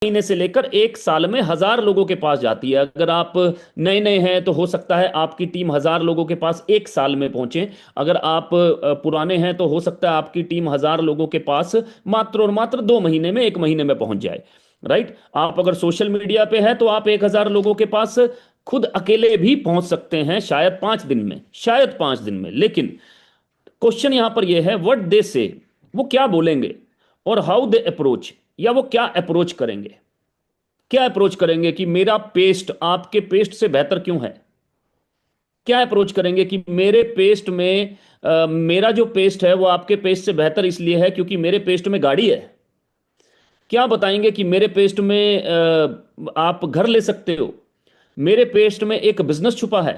महीने से लेकर एक साल में 1,000 लोगों के पास जाती है। अगर आप नए नए हैं तो हो सकता है आपकी टीम 1,000 लोगों के पास एक साल में पहुंचे। अगर आप पुराने हैं तो हो सकता है आपकी टीम 1,000 लोगों के पास मात्र और मात्र 2 महीने में, 1 महीने में पहुंच जाए। राइट। आप अगर सोशल मीडिया पे है तो आप 1,000 लोगों के पास खुद अकेले भी पहुंच सकते हैं, शायद 5 दिन में, शायद 5 दिन में। लेकिन क्वेश्चन यहां पर यह है, व्हाट दे से, वो क्या बोलेंगे, और हाउ दे अप्रोच, या वो क्या अप्रोच करेंगे। क्या अप्रोच करेंगे कि मेरा पेस्ट आपके पेस्ट से बेहतर क्यों है। क्या अप्रोच करेंगे कि मेरे पेस्ट में मेरा जो पेस्ट है वो आपके पेस्ट से बेहतर इसलिए है क्योंकि मेरे पेस्ट में गाड़ी है। क्या बताएंगे कि मेरे पेस्ट में आप घर ले सकते हो, मेरे पेस्ट में एक बिजनेस छुपा है।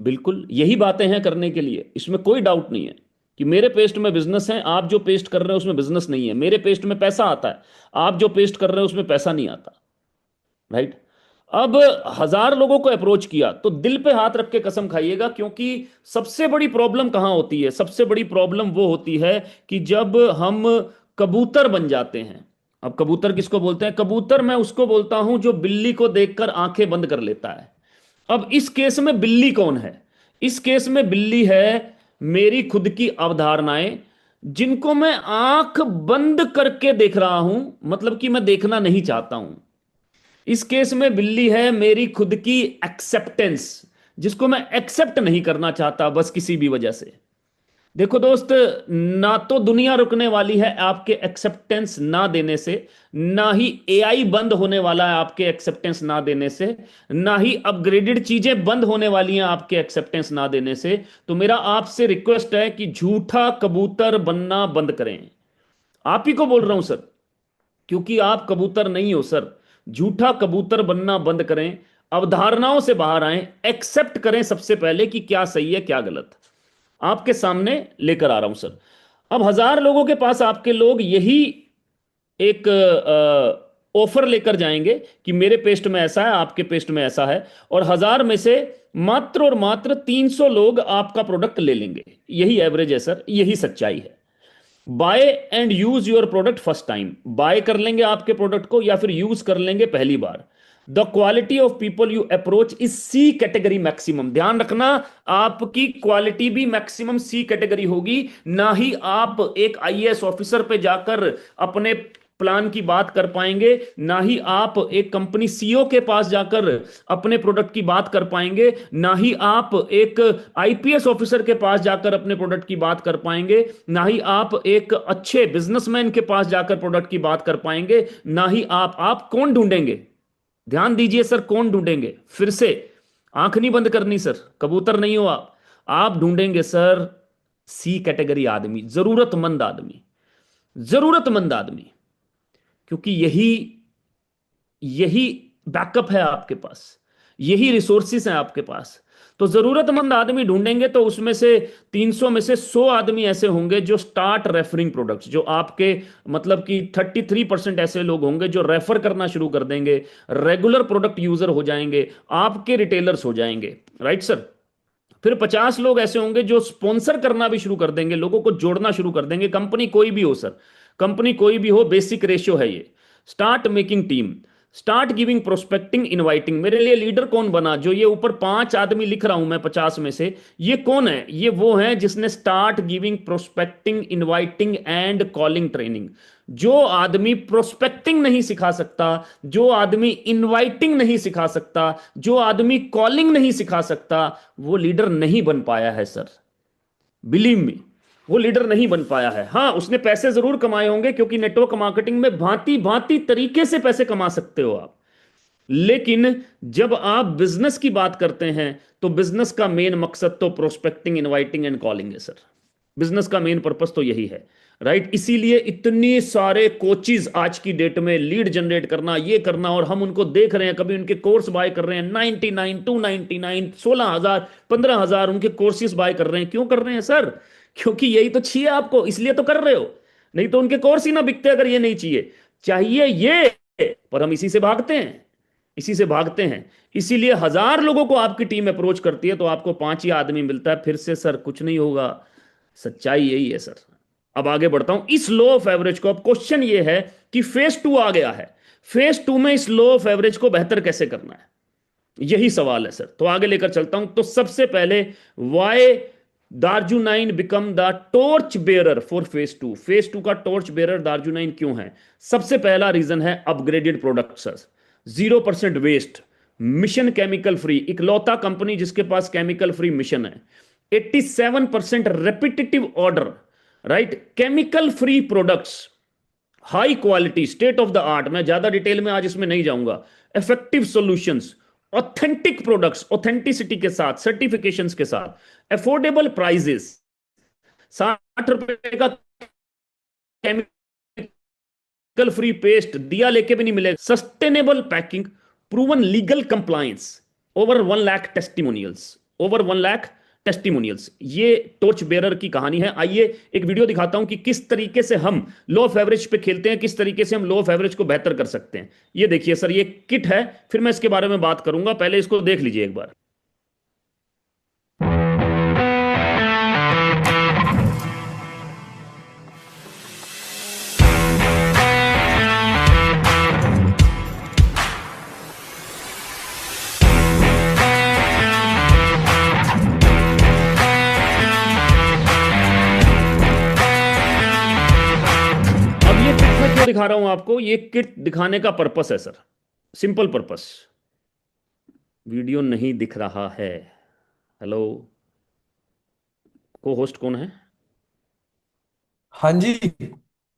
बिल्कुल यही बातें हैं करने के लिए, इसमें कोई डाउट नहीं है कि मेरे पेस्ट में बिजनेस है, आप जो पेस्ट कर रहे हो उसमें बिजनेस नहीं है। मेरे पेस्ट में पैसा आता है, आप जो पेस्ट कर रहे हो उसमें पैसा नहीं आता। राइट। अब 1,000 लोगों को अप्रोच किया तो दिल पे हाथ रख के कसम खाइएगा, क्योंकि सबसे बड़ी प्रॉब्लम कहां होती है, सबसे बड़ी प्रॉब्लम वो होती है कि जब हम कबूतर बन जाते हैं। अब कबूतर किसको बोलते हैं? कबूतर मैं उसको बोलता हूं जो बिल्ली को देखकर आंखें बंद कर लेता है। अब इस केस में बिल्ली कौन है? इस केस में बिल्ली है मेरी खुद की अवधारणाएं, जिनको मैं आंख बंद करके देख रहा हूं, मतलब कि मैं देखना नहीं चाहता हूं। इस केस में बिल्ली है मेरी खुद की एक्सेप्टेंस, जिसको मैं एक्सेप्ट नहीं करना चाहता बस किसी भी वजह से। देखो दोस्त, ना तो दुनिया रुकने वाली है आपके एक्सेप्टेंस ना देने से, ना ही एआई बंद होने वाला है आपके एक्सेप्टेंस ना देने से, ना ही अपग्रेडेड चीजें बंद होने वाली हैं आपके एक्सेप्टेंस ना देने से। तो मेरा आपसे रिक्वेस्ट है कि झूठा कबूतर बनना बंद करें। आप ही को बोल रहा हूं सर, क्योंकि आप कबूतर नहीं हो सर। झूठा कबूतर बनना बंद करें, अवधारणाओं से बाहर आएं, एक्सेप्ट करें सबसे पहले कि क्या सही है क्या गलत। आपके सामने लेकर आ रहा हूं सर। अब 1,000 लोगों के पास आपके लोग यही एक ऑफर लेकर जाएंगे कि मेरे पेस्ट में ऐसा है, आपके पेस्ट में ऐसा है, और 1,000 में से मात्र और मात्र 300 लोग आपका प्रोडक्ट ले लेंगे। यही एवरेज है सर, यही सच्चाई है। Buy and use your product first time, buy कर लेंगे आपके प्रोडक्ट को या फिर यूज कर लेंगे पहली बार। The quality of people you approach is C category maximum. ध्यान रखना, आपकी क्वालिटी भी मैक्सिमम सी कैटेगरी होगी, ना ही आप एक आईएएस ऑफिसर पे जाकर अपने प्लान की बात कर पाएंगे, ना ही आप एक कंपनी सीईओ के पास जाकर अपने प्रोडक्ट की बात कर पाएंगे, ना ही आप एक आईपीएस ऑफिसर के पास जाकर अपने प्रोडक्ट की बात कर पाएंगे, ना ही आप एक अच्छे बिजनेसमैन के पास जाकर प्रोडक्ट की बात कर पाएंगे, ना ही आप कौन ढूंढेंगे? ध्यान दीजिए सर, कौन ढूंढेंगे? फिर से आंख नहीं बंद करनी सर, कबूतर नहीं हो आप ढूंढेंगे सर सी कैटेगरी आदमी, जरूरतमंद आदमी, जरूरतमंद आदमी। क्योंकि यही यही बैकअप है आपके पास, यही रिसोर्सिस हैं आपके पास। तो जरूरतमंद आदमी ढूंढेंगे तो उसमें से 300 में से 100 आदमी ऐसे होंगे जो स्टार्ट रेफरिंग प्रोडक्ट्स, जो आपके मतलब कि 33% ऐसे लोग होंगे जो रेफर करना शुरू कर देंगे, रेगुलर प्रोडक्ट यूजर हो जाएंगे, आपके रिटेलर्स हो जाएंगे। Right sir. फिर 50 लोग ऐसे होंगे जो स्पॉन्सर करना भी शुरू कर देंगे, लोगों को जोड़ना शुरू कर देंगे। कंपनी कोई भी हो सर, कंपनी कोई भी हो, बेसिक रेशियो है ये। Start making team, start giving, prospecting, inviting. मेरे लिए लीडर कौन बना? जो ये ऊपर 5 आदमी लिख रहा हूं मैं 50 में से, ये कौन है? ये वो है जिसने start giving, prospecting, inviting and calling training. जो आदमी प्रोस्पेक्टिंग नहीं सिखा सकता, जो आदमी इनवाइटिंग नहीं सिखा सकता, जो आदमी कॉलिंग नहीं सिखा सकता, वो लीडर नहीं बन पाया है सर। बिलीव मी, वो लीडर नहीं बन पाया है। हाँ, उसने पैसे जरूर कमाए होंगे, क्योंकि नेटवर्क मार्केटिंग में भांति भांति तरीके से पैसे कमा सकते हो आप। लेकिन जब आप बिजनेस की बात करते हैं तो बिजनेस का मेन मकसद तो प्रोस्पेक्टिंग, इनवाइटिंग एंड कॉलिंग है सर। बिजनेस का मेन पर्पस तो यही है। राइट। इसीलिए इतने सारे कोचिज आज की डेट में लीड जनरेट करना, ये करना, और हम उनको देख रहे हैं, कभी उनके कोर्स बाय कर रहे हैं 99, 299, 16,000, 15,000 उनके कोर्सेज बाय कर रहे हैं। क्यों कर रहे हैं सर? क्योंकि यही तो चाहिए आपको, इसलिए तो कर रहे हो। नहीं तो उनके कोर्स ही ना बिकते अगर ये नहीं चाहिए। चाहिए ये, पर हम इसी से भागते हैं, इसी से भागते हैं। इसीलिए 1,000 लोगों को आपकी टीम अप्रोच करती है तो आपको 5 ही आदमी मिलता है। फिर से सर कुछ नहीं होगा, सच्चाई यही है सर। अब आगे बढ़ता हूं इस लॉ ऑफ एवरेज को। अब क्वेश्चन ये है कि फेज 2 आ गया है। फेज टू में इस लो ऑफ एवरेज को बेहतर कैसे करना है, यही सवाल है सर। तो आगे लेकर चलता हूं। तो सबसे पहले, वाई दार्जुनाइन become the torch bearer for phase two. Phase two का टॉर्च बेयरर दार्जुनाइन क्यों है? सबसे पहला रीजन है upgraded product sir, 0% waste, mission chemical free, इकलौता कंपनी जिसके पास केमिकल फ्री मिशन है। 87% repetitive order, right, chemical free products, high quality, state of the art, मैं ज्यादा डिटेल में आज इसमें नहीं जाऊंगा, effective solutions, authentic products, authenticity के साथ, सर्टिफिकेशंस के साथ, अफोर्डेबल प्राइजेस, 60 रुपए का केमिकल फ्री पेस्ट दिया लेके भी नहीं मिलेगा, sustainable packing, proven legal compliance, over 1 lakh testimonials, over 1 lakh testimonials. ये टॉर्च बेरर की कहानी है। आइए एक वीडियो दिखाता हूं कि किस तरीके से हम लो ऑफ एवरेज पे खेलते हैं, किस तरीके से हम लो ऑफ एवरेज को बेहतर कर सकते हैं। ये देखिए सर, ये किट है, फिर मैं इसके बारे में बात करूंगा, पहले इसको देख लीजिए एक बार। क्यों दिखा रहा हूं आपको? ये किट दिखाने का पर्पस है सर, सिंपल पर्पस। वीडियो नहीं दिख रहा है। हेलो, को होस्ट कौन है? हाँ जी।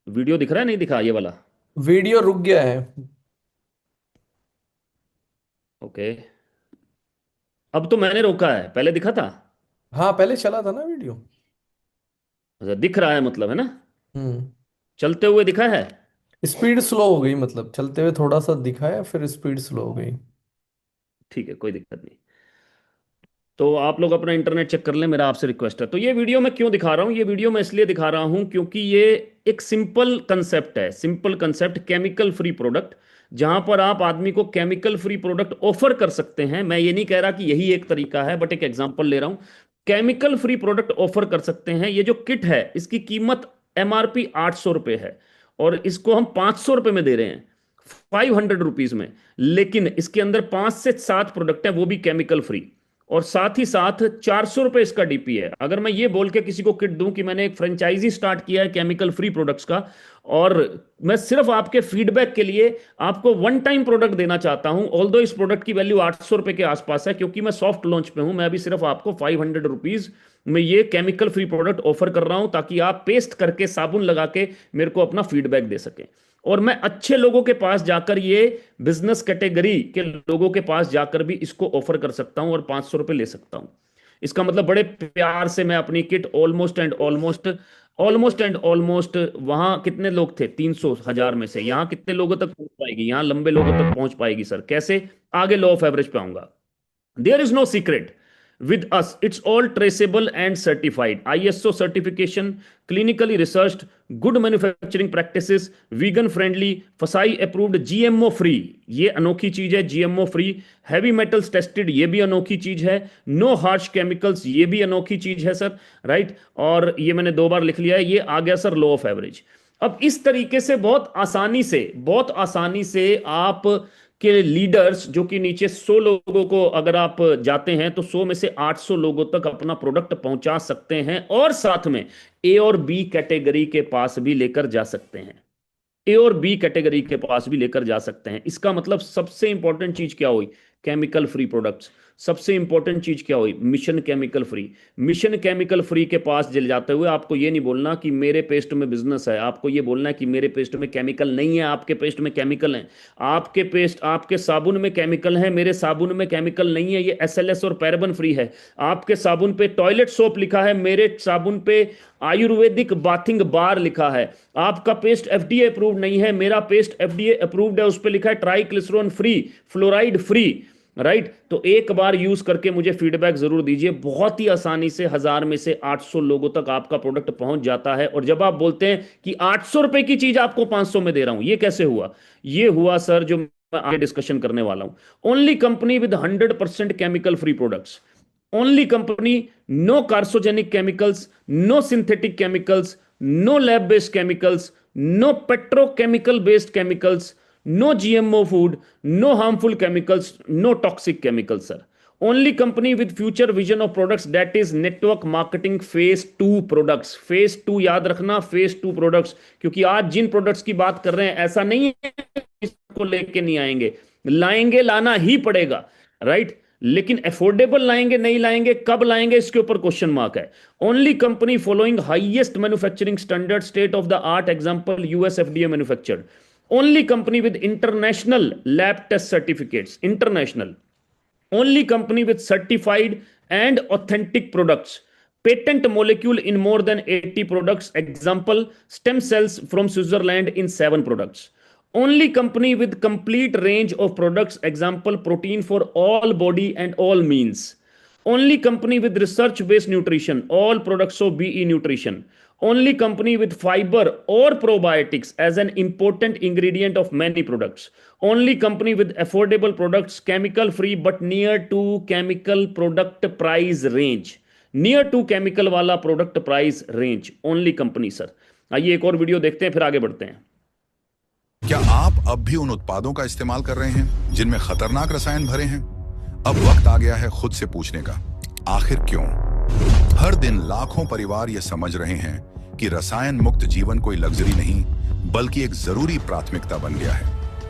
वीडियो दिख रहा है, नहीं दिखा ये वाला? वीडियो रुक गया है। ओके, अब तो मैंने रोका है, पहले दिखा था। हाँ, पहले चला था ना वीडियो। अच्छा, दिख रहा है मतलब, है ना? हम्म। चलते हुए दिखा है। स्पीड स्लो हो गई, मतलब चलते हुए थोड़ा सा दिखाया, फिर स्पीड स्लो हो गई। ठीक है, कोई दिक्कत नहीं। तो आप लोग अपना इंटरनेट चेक कर लें, मेरा आपसे रिक्वेस्ट है। तो ये वीडियो मैं क्यों दिखा रहा हूँ? ये वीडियो मैं इसलिए दिखा रहा हूँ क्योंकि ये एक सिंपल कंसेप्ट है, simple concept, chemical free product, जहां पर आप आदमी को केमिकल फ्री प्रोडक्ट ऑफर कर सकते हैं। मैं ये नहीं कह रहा कि यही एक तरीका है, बट एक एग्जांपल ले रहा हूं। केमिकल फ्री प्रोडक्ट ऑफर कर सकते हैं। ये जो किट है, इसकी कीमत एमआरपी 800 रुपये है, और इसको हम 500 रुपये में दे रहे हैं, 500 रुपीज में। लेकिन इसके अंदर 5 से 7 प्रोडक्ट है, वो भी केमिकल फ्री, और साथ ही साथ 400 रुपये इसका डीपी है। अगर मैं ये बोल के किसी को किट दूं कि मैंने एक फ्रेंचाइजी स्टार्ट किया है केमिकल फ्री प्रोडक्ट्स का, और मैं सिर्फ आपके फीडबैक के लिए आपको वन टाइम प्रोडक्ट देना चाहता हूं, ऑल्दो इस प्रोडक्ट की वैल्यू 800 रुपये के आसपास है, क्योंकि मैं सॉफ्ट लॉन्च पे हूं, मैं अभी सिर्फ आपको 500 रुपीज में ये केमिकल फ्री प्रोडक्ट ऑफर कर रहा हूं, ताकि आप पेस्ट करके, साबुन लगा के मेरे को अपना फीडबैक दे सकें। और मैं अच्छे लोगों के पास जाकर, ये बिजनेस कैटेगरी के लोगों के पास जाकर भी इसको ऑफर कर सकता हूं और 500 रुपये ले सकता हूं। इसका मतलब बड़े प्यार से मैं अपनी kit almost and almost, almost and almost, वहां कितने लोग थे, 300 हजार में से यहां कितने लोगों तक पहुंच पाएगी? यहां लंबे लोगों तक पहुंच पाएगी सर, कैसे? आगे लॉ ऑफ एवरेज पे आऊंगा। There is no secret with us, it's all traceable and certified, ISO certification, clinically researched, good manufacturing practices, vegan friendly, फसाई approved, GMO free, ये अनोखी चीज है, GMO free, heavy metals tested, ये भी अनोखी चीज है, no harsh chemicals, ये भी अनोखी चीज है सर, राइट। और ये मैंने 2 बार लिख लिया है, ये आ गया सर लॉ ऑफ एवरेज। अब इस तरीके से बहुत आसानी से, बहुत आसानी से आप के लीडर्स, जो कि नीचे 100 लोगों को अगर आप जाते हैं, तो 100 में से 800 लोगों तक अपना प्रोडक्ट पहुंचा सकते हैं, और साथ में ए और बी कैटेगरी के पास भी लेकर जा सकते हैं। ए और बी कैटेगरी के पास भी लेकर जा सकते हैं। इसका मतलब सबसे इंपॉर्टेंट चीज क्या हुई? Chemical free products. सबसे इंपॉर्टेंट चीज क्या हुई? Mission chemical free. Mission chemical free के पास जल जाते हुए आपको ये नहीं बोलना कि मेरे पेस्ट में बिजनेस है, आपको ये बोलना है कि मेरे पेस्ट में केमिकल नहीं है, आपके पेस्ट में केमिकल है। आपके पेस्ट, आपके साबुन में केमिकल है, मेरे साबुन में केमिकल नहीं है, ये एसएलएस और पैराबन फ्री है। आपके साबुन पे टॉयलेट सोप लिखा है, मेरे साबुन पे आयुर्वेदिक बाथिंग बार लिखा है। आपका पेस्ट एफडीए अप्रूव्ड नहीं है, मेरा पेस्ट एफडीए अप्रूव्ड है, उस पर लिखा है ट्राइक्लिसरॉन फ्री, फ्लोराइड फ्री, राइट। तो एक बार यूज करके मुझे फीडबैक जरूर दीजिए। बहुत ही आसानी से 1000 में से 800 लोगों तक आपका प्रोडक्ट पहुंच जाता है। और जब आप बोलते हैं कि 800 रुपए की चीज आपको 500 में दे रहा हूं, ये कैसे हुआ? ये हुआ सर, जो मैं आगे डिस्कशन करने वाला हूं। Only company with 100% chemical free products, only company, no carcinogenic chemicals, no synthetic chemicals, no lab based chemicals, no petrochemical based chemicals, no GMO food, no harmful chemicals, no toxic chemicals, sir. Only company with future vision of products, that is network marketing phase 2 products. phase 2 याद रखना, phase 2 products, क्योंकि आज जिन products की बात कर रहे हैं ऐसा नहीं है इसको लेके नहीं आएंगे, लाएंगे, लाना ही पड़ेगा, राइट। लेकिन अफोर्डेबल लाएंगे नहीं लाएंगे, कब लाएंगे, इसके ऊपर क्वेश्चन मार्क है। Only company following highest manufacturing standard, state of the art, example US FDA manufactured. only company with international lab test certificates, international. Only company with certified and authentic products. Patent molecule in more than 80 products, example stem cells from Switzerland in 7 products. Only company with complete range of products, example protein for all body and all means. Only company with research based nutrition, all products of BE nutrition. Only company with fiber or probiotics as an important ingredient of many products. Only company with affordable products, chemical free but near to chemical product price range. Near to chemical वाला product price range, only company sir. आइए एक और video देखते हैं, फिर आगे बढ़ते हैं। क्या आप अब भी उन उत्पादों का इस्तेमाल कर रहे हैं जिनमें खतरनाक रसायन भरे हैं? अब वक्त आ गया है खुद से पूछने का, आखिर क्यों? हर दिन लाखों परिवार ये समझ रहे हैं कि रसायन मुक्त जीवन कोई लग्जरी नहीं बल्कि एक जरूरी प्राथमिकता बन गया है।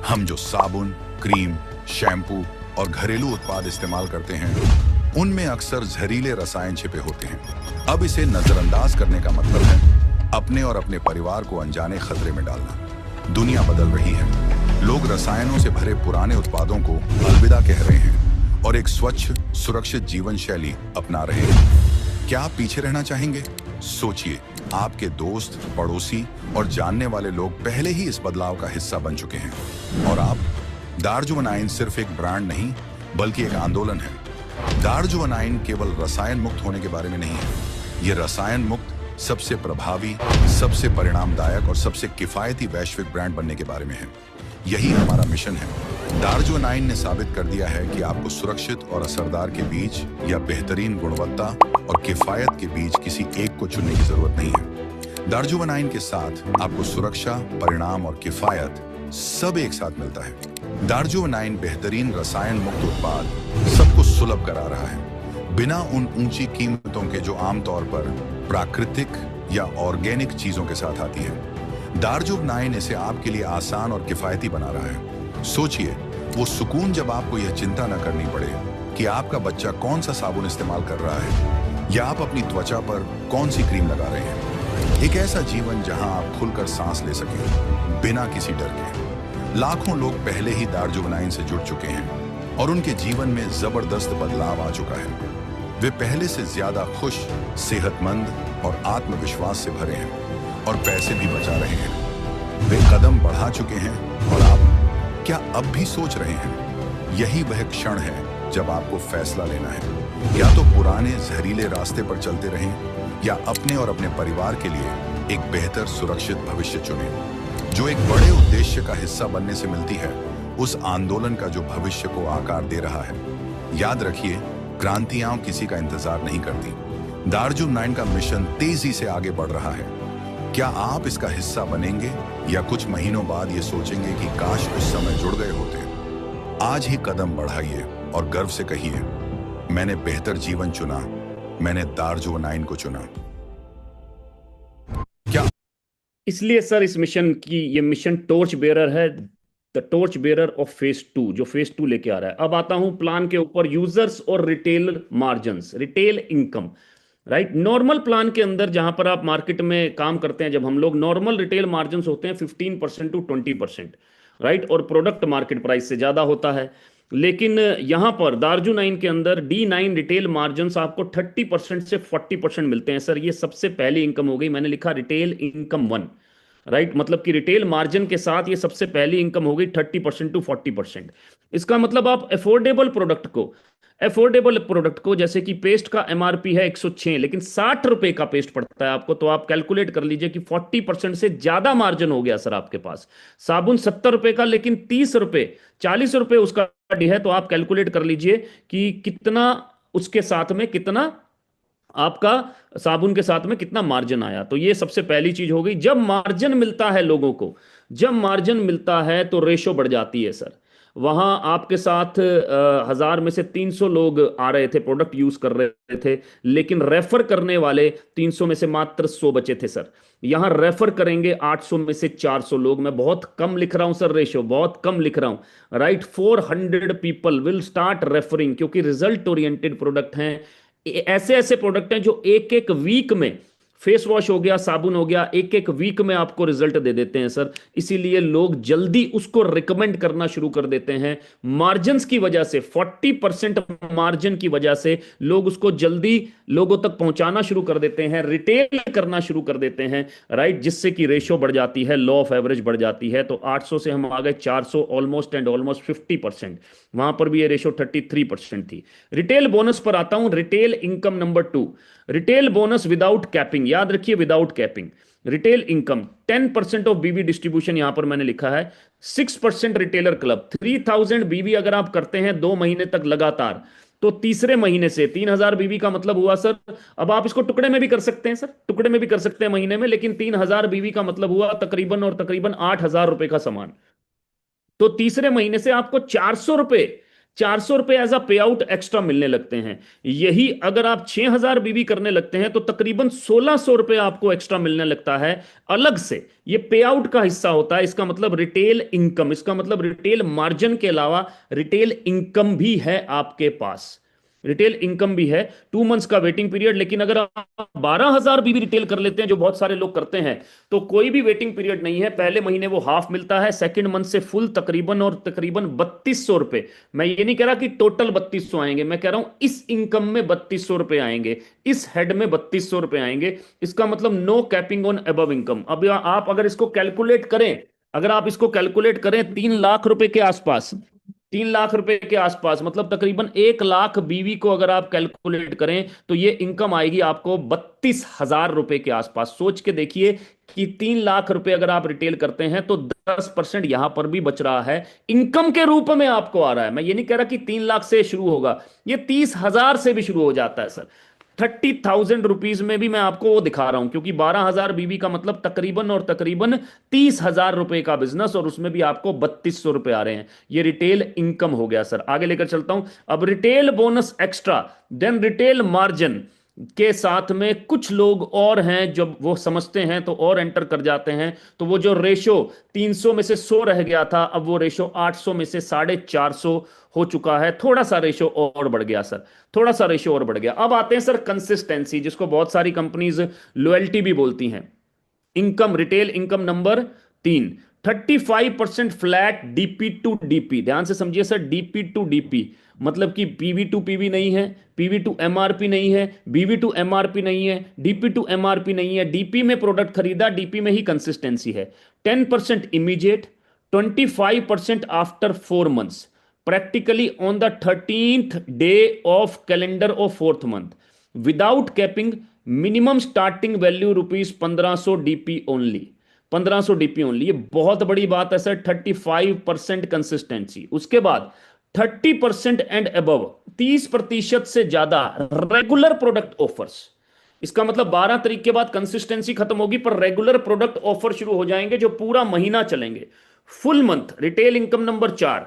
हम जो साबुन, क्रीम, शैम्पू और घरेलू उत्पाद इस्तेमाल करते हैं उनमें अक्सर जहरीले रसायन छिपे होते हैं। अब इसे नजरअंदाज करने का मतलब है अपने और अपने परिवार को अनजाने खतरे में डालना। दुनिया बदल रही है, लोग रसायनों से भरे पुराने उत्पादों को अलविदा कह रहे हैं और एक स्वच्छ, सुरक्षित जीवन शैली अपना रहे हैं। क्या आप पीछे रहना चाहेंगे? सोचिए, आपके दोस्त, पड़ोसी और जानने वाले लोग पहले ही इस बदलाव का हिस्सा बन चुके हैं। और आप, दार्जुवनाइन सिर्फ एक ब्रांड नहीं बल्कि एक आंदोलन है। दार्जुवनाइन केवल रसायन मुक्त होने के बारे में नहीं है, ये रसायन मुक्त सबसे प्रभावी, सबसे परिणामदायक और सबसे किफायती वैश्विक ब्रांड बनने के बारे में है। यही हमारा मिशन है। दार्जुवनाइन ने साबित कर दिया है कि आपको सुरक्षित और असरदार के बीच या बेहतरीन गुणवत्ता और किफायत के बीच किसी एक को चुनने की जरूरत नहीं है। दार्जुवनाइन के साथ आपको सुरक्षा, परिणाम और किफायत सब एक साथ मिलता है। दार्जुवनाइन बेहतरीन रसायन मुक्त उत्पाद सबको सुलभ करा रहा है, बिना उन ऊंची कीमतों के जो आमतौर पर प्राकृतिक या ऑर्गेनिक चीजों के साथ आती है। दार्जुवनाइन इसे आपके लिए आसान और किफायती बना रहा है। सोचिए, वो सुकून जब आपको यह चिंता न करनी पड़े कि आपका बच्चा कौन सा साबुन इस्तेमाल कर रहा है या आप अपनी त्वचा पर कौन सी क्रीम लगा रहे हैं। एक ऐसा जीवन जहां आप खुलकर सांस ले सकें बिना किसी डर के। लाखों लोग पहले ही दार्जुवनाइन से जुड़ चुके हैं और उनके जीवन में जबरदस्त बदलाव आ चुका है। वे पहले से ज्यादा खुश, सेहतमंद और आत्मविश्वास से भरे हैं और पैसे भी बचा रहे हैं। वे कदम बढ़ा चुके हैं और आप क्या अब भी सोच रहे हैं? यही वह क्षण है जब आपको फैसला लेना है, या तो पुराने जहरीले रास्ते पर चलते रहें या अपने और अपने परिवार के लिए एक बेहतर सुरक्षित भविष्य चुनें। जो एक बड़े उद्देश्य का हिस्सा बनने से मिलती है, उस आंदोलन का जो भविष्य को आकार दे रहा है। याद रखिए, क्रांतियां किसी का इंतजार नहीं करती। दार्जुवनाइन का मिशन तेजी से आगे बढ़ रहा है। क्या आप इसका हिस्सा बनेंगे या कुछ महीनों बाद ये सोचेंगे कि काश उस समय जुड़ गए होते? आज ही कदम बढ़ाइए और गर्व से कहिए, मैंने बेहतर जीवन चुना, मैंने दार्जुवनाइन को चुना। क्या इसलिए सर इस मिशन की, ये मिशन टॉर्च बेरर है, the torch bearer of phase 2, जो फेज 2 लेके आ रहा है। अब आता हूं प्लान के ऊपर, यूजर्स और retail margins, retail income, right. Normal plan के अंदर जहां पर आप मार्केट में काम करते हैं, जब हम लोग, नॉर्मल रिटेल मार्जिन्स होते हैं 15% टू 20%, राइट, और प्रोडक्ट मार्केट प्राइस से ज्यादा होता है। लेकिन यहां पर दार्जुनाइन के अंदर D9 रिटेल मार्जिन्स आपको 30% से 40% मिलते हैं सर। ये सबसे पहली इनकम हो गई, मैंने लिखा रिटेल इनकम 1, राइट, मतलब कि रिटेल मार्जिन के साथ ये सबसे पहली इनकम हो गई 30% टू 40%। इसका मतलब आप अफोर्डेबल प्रोडक्ट को, जैसे कि पेस्ट का MRP है 106, लेकिन 60 रुपए का पेस्ट पड़ता है आपको, तो आप कैलकुलेट कर लीजिए कि 40% से ज्यादा मार्जिन हो गया सर आपके पास। साबुन 70 रुपए का, लेकिन 30 रुपए, 40 रुपए उसका है, तो आप कैलकुलेट कर लीजिए कि कितना उसके साथ में कितना आपका साबुन के साथ में कितना मार्जिन आया। तो ये सबसे पहली चीज हो गई। जब मार्जिन मिलता है लोगों को, जब मार्जिन मिलता है तो रेशो बढ़ जाती है सर। वहां आपके साथ 1000 में से 300 लोग आ रहे थे, प्रोडक्ट यूज कर रहे थे, लेकिन रेफर करने वाले 300 में से मात्र 100 बचे थे सर। यहां रेफर करेंगे 800 में से 400 लोग। मैं बहुत कम लिख रहा हूं सर, रेशो बहुत कम लिख रहा हूं, right. 400 people will start referring, क्योंकि रिजल्ट ओरिएंटेड प्रोडक्ट हैं। ऐसे ऐसे प्रोडक्ट हैं जो एक एक वीक में, फेस वॉश हो गया, साबुन हो गया, एक एक वीक में आपको रिजल्ट दे देते हैं सर। इसीलिए लोग जल्दी उसको रिकमेंड करना शुरू कर देते हैं। मार्जिन की वजह से, 40% मार्जिन की वजह से लोग उसको जल्दी लोगों तक पहुंचाना शुरू कर देते हैं, रिटेल करना शुरू कर देते हैं, राइट। जिससे कि रेशो बढ़ जाती है, लॉ ऑफ एवरेज बढ़ जाती है। तो 800 से हम आ गए 400, ऑलमोस्ट एंड ऑलमोस्ट 50%। वहां पर भी ये रेशो 33% थी। रिटेल बोनस पर आता हूं। Retail income number 2, retail bonus without capping, याद रखिए without capping. Retail income 10% of BV distribution, यहां पर मैंने लिखा है। 6% रिटेलर क्लब, 3000 बीवी अगर आप करते हैं 2 महीने तक लगातार, तो तीसरे महीने से 3000 बीवी का मतलब हुआ सर, अब आप इसको टुकड़े में भी कर सकते हैं सर, टुकड़े में भी कर सकते हैं महीने में, लेकिन 3000 बीवी का मतलब हुआ तकरीबन और तकरीबन 8000 रुपए का सामान। तो तीसरे महीने से आपको 400 रुपए, 400 रुपए एज अ पे आउट एक्स्ट्रा मिलने लगते हैं। यही अगर आप 6000 बीबी करने लगते हैं तो तकरीबन 1600 रुपए आपको एक्स्ट्रा मिलने लगता है अलग से। ये पे आउट का हिस्सा होता है। इसका मतलब रिटेल इनकम, इसका मतलब रिटेल मार्जिन के अलावा रिटेल इनकम भी है आपके पास, रिटेल इनकम भी है। 2 मंथ्स का वेटिंग पीरियड। लेकिन अगर आप 12000 भी रिटेल कर लेते हैं, जो बहुत सारे लोग करते हैं, तो कोई भी वेटिंग पीरियड नहीं है। पहले महीने वो हाफ मिलता है, सेकंड मंथ से फुल तकरीबन और तकरीबन 3200 रुपए। मैं ये नहीं कह रहा कि टोटल 3200 आएंगे, मैं कह रहा हूं इस इनकम में 3200 रुपए आएंगे, इस हेड में 3200 रुपए आएंगे। इसका मतलब no capping on above income. अब आप अगर इसको कैलकुलेट करें, अगर आप इसको कैलकुलेट करें 3 लाख रुपए के आसपास, 3 लाख रुपए के आसपास, मतलब तकरीबन 1 लाख बीवी को अगर आप कैलकुलेट करें तो ये इनकम आएगी आपको 32,000 रुपए के आसपास। सोच के देखिए कि 3 लाख रुपए अगर आप रिटेल करते हैं तो 10% यहां पर भी बच रहा है, इनकम के रूप में आपको आ रहा है। मैं ये नहीं कह रहा कि 3 लाख से शुरू होगा, ये 30,000 से भी शुरू हो जाता है सर। 30,000 रुपीज में भी मैं आपको वो दिखा रहा हूं, क्योंकि 12,000 बीबी का मतलब तकरीबन और तकरीबन 30,000 रुपए का बिजनेस, और उसमें भी आपको 3200 रुपए आ रहे हैं। ये रिटेल इनकम हो गया सर। आगे लेकर चलता हूं। अब retail bonus extra, then retail margin के साथ में कुछ लोग और हैं जब वो समझते हैं तो और एंटर कर जाते हैं। तो वो जो रेशो 300 में से 100 रह गया था, अब वो रेशो 800 में से 450 हो चुका है। थोड़ा सा रेशो और बढ़ गया सर, थोड़ा सा रेशो और बढ़ गया। अब आते हैं सर कंसिस्टेंसी, जिसको बहुत सारी कंपनीज लॉयल्टी भी बोलती हैं। Income, retail income number 3, 35% flat DP to DP. ध्यान से समझिए सर, डीपी टू डीपी मतलब कि पीवी टू पीवी नहीं है, पीवी टू एमआरपी नहीं है, बीवी टू एमआरपी नहीं है, डीपी टू एमआरपी नहीं है। डीपी में प्रोडक्ट खरीदा, डीपी में ही कंसिस्टेंसी है। 10% immediate, 25% after 4 months, practically on the 13th day of calendar of 4th month, without capping, minimum starting value ₹1500 DP only, 1500 DP only. ये बहुत बड़ी बात है सर। 35% कंसिस्टेंसी, उसके बाद 30% एंड अबव, 30% से ज्यादा रेगुलर प्रोडक्ट ऑफर्स। इसका मतलब 12 तारीख के बाद कंसिस्टेंसी खत्म होगी, पर रेगुलर प्रोडक्ट ऑफर शुरू हो जाएंगे जो पूरा महीना चलेंगे। Full month retail income number 4,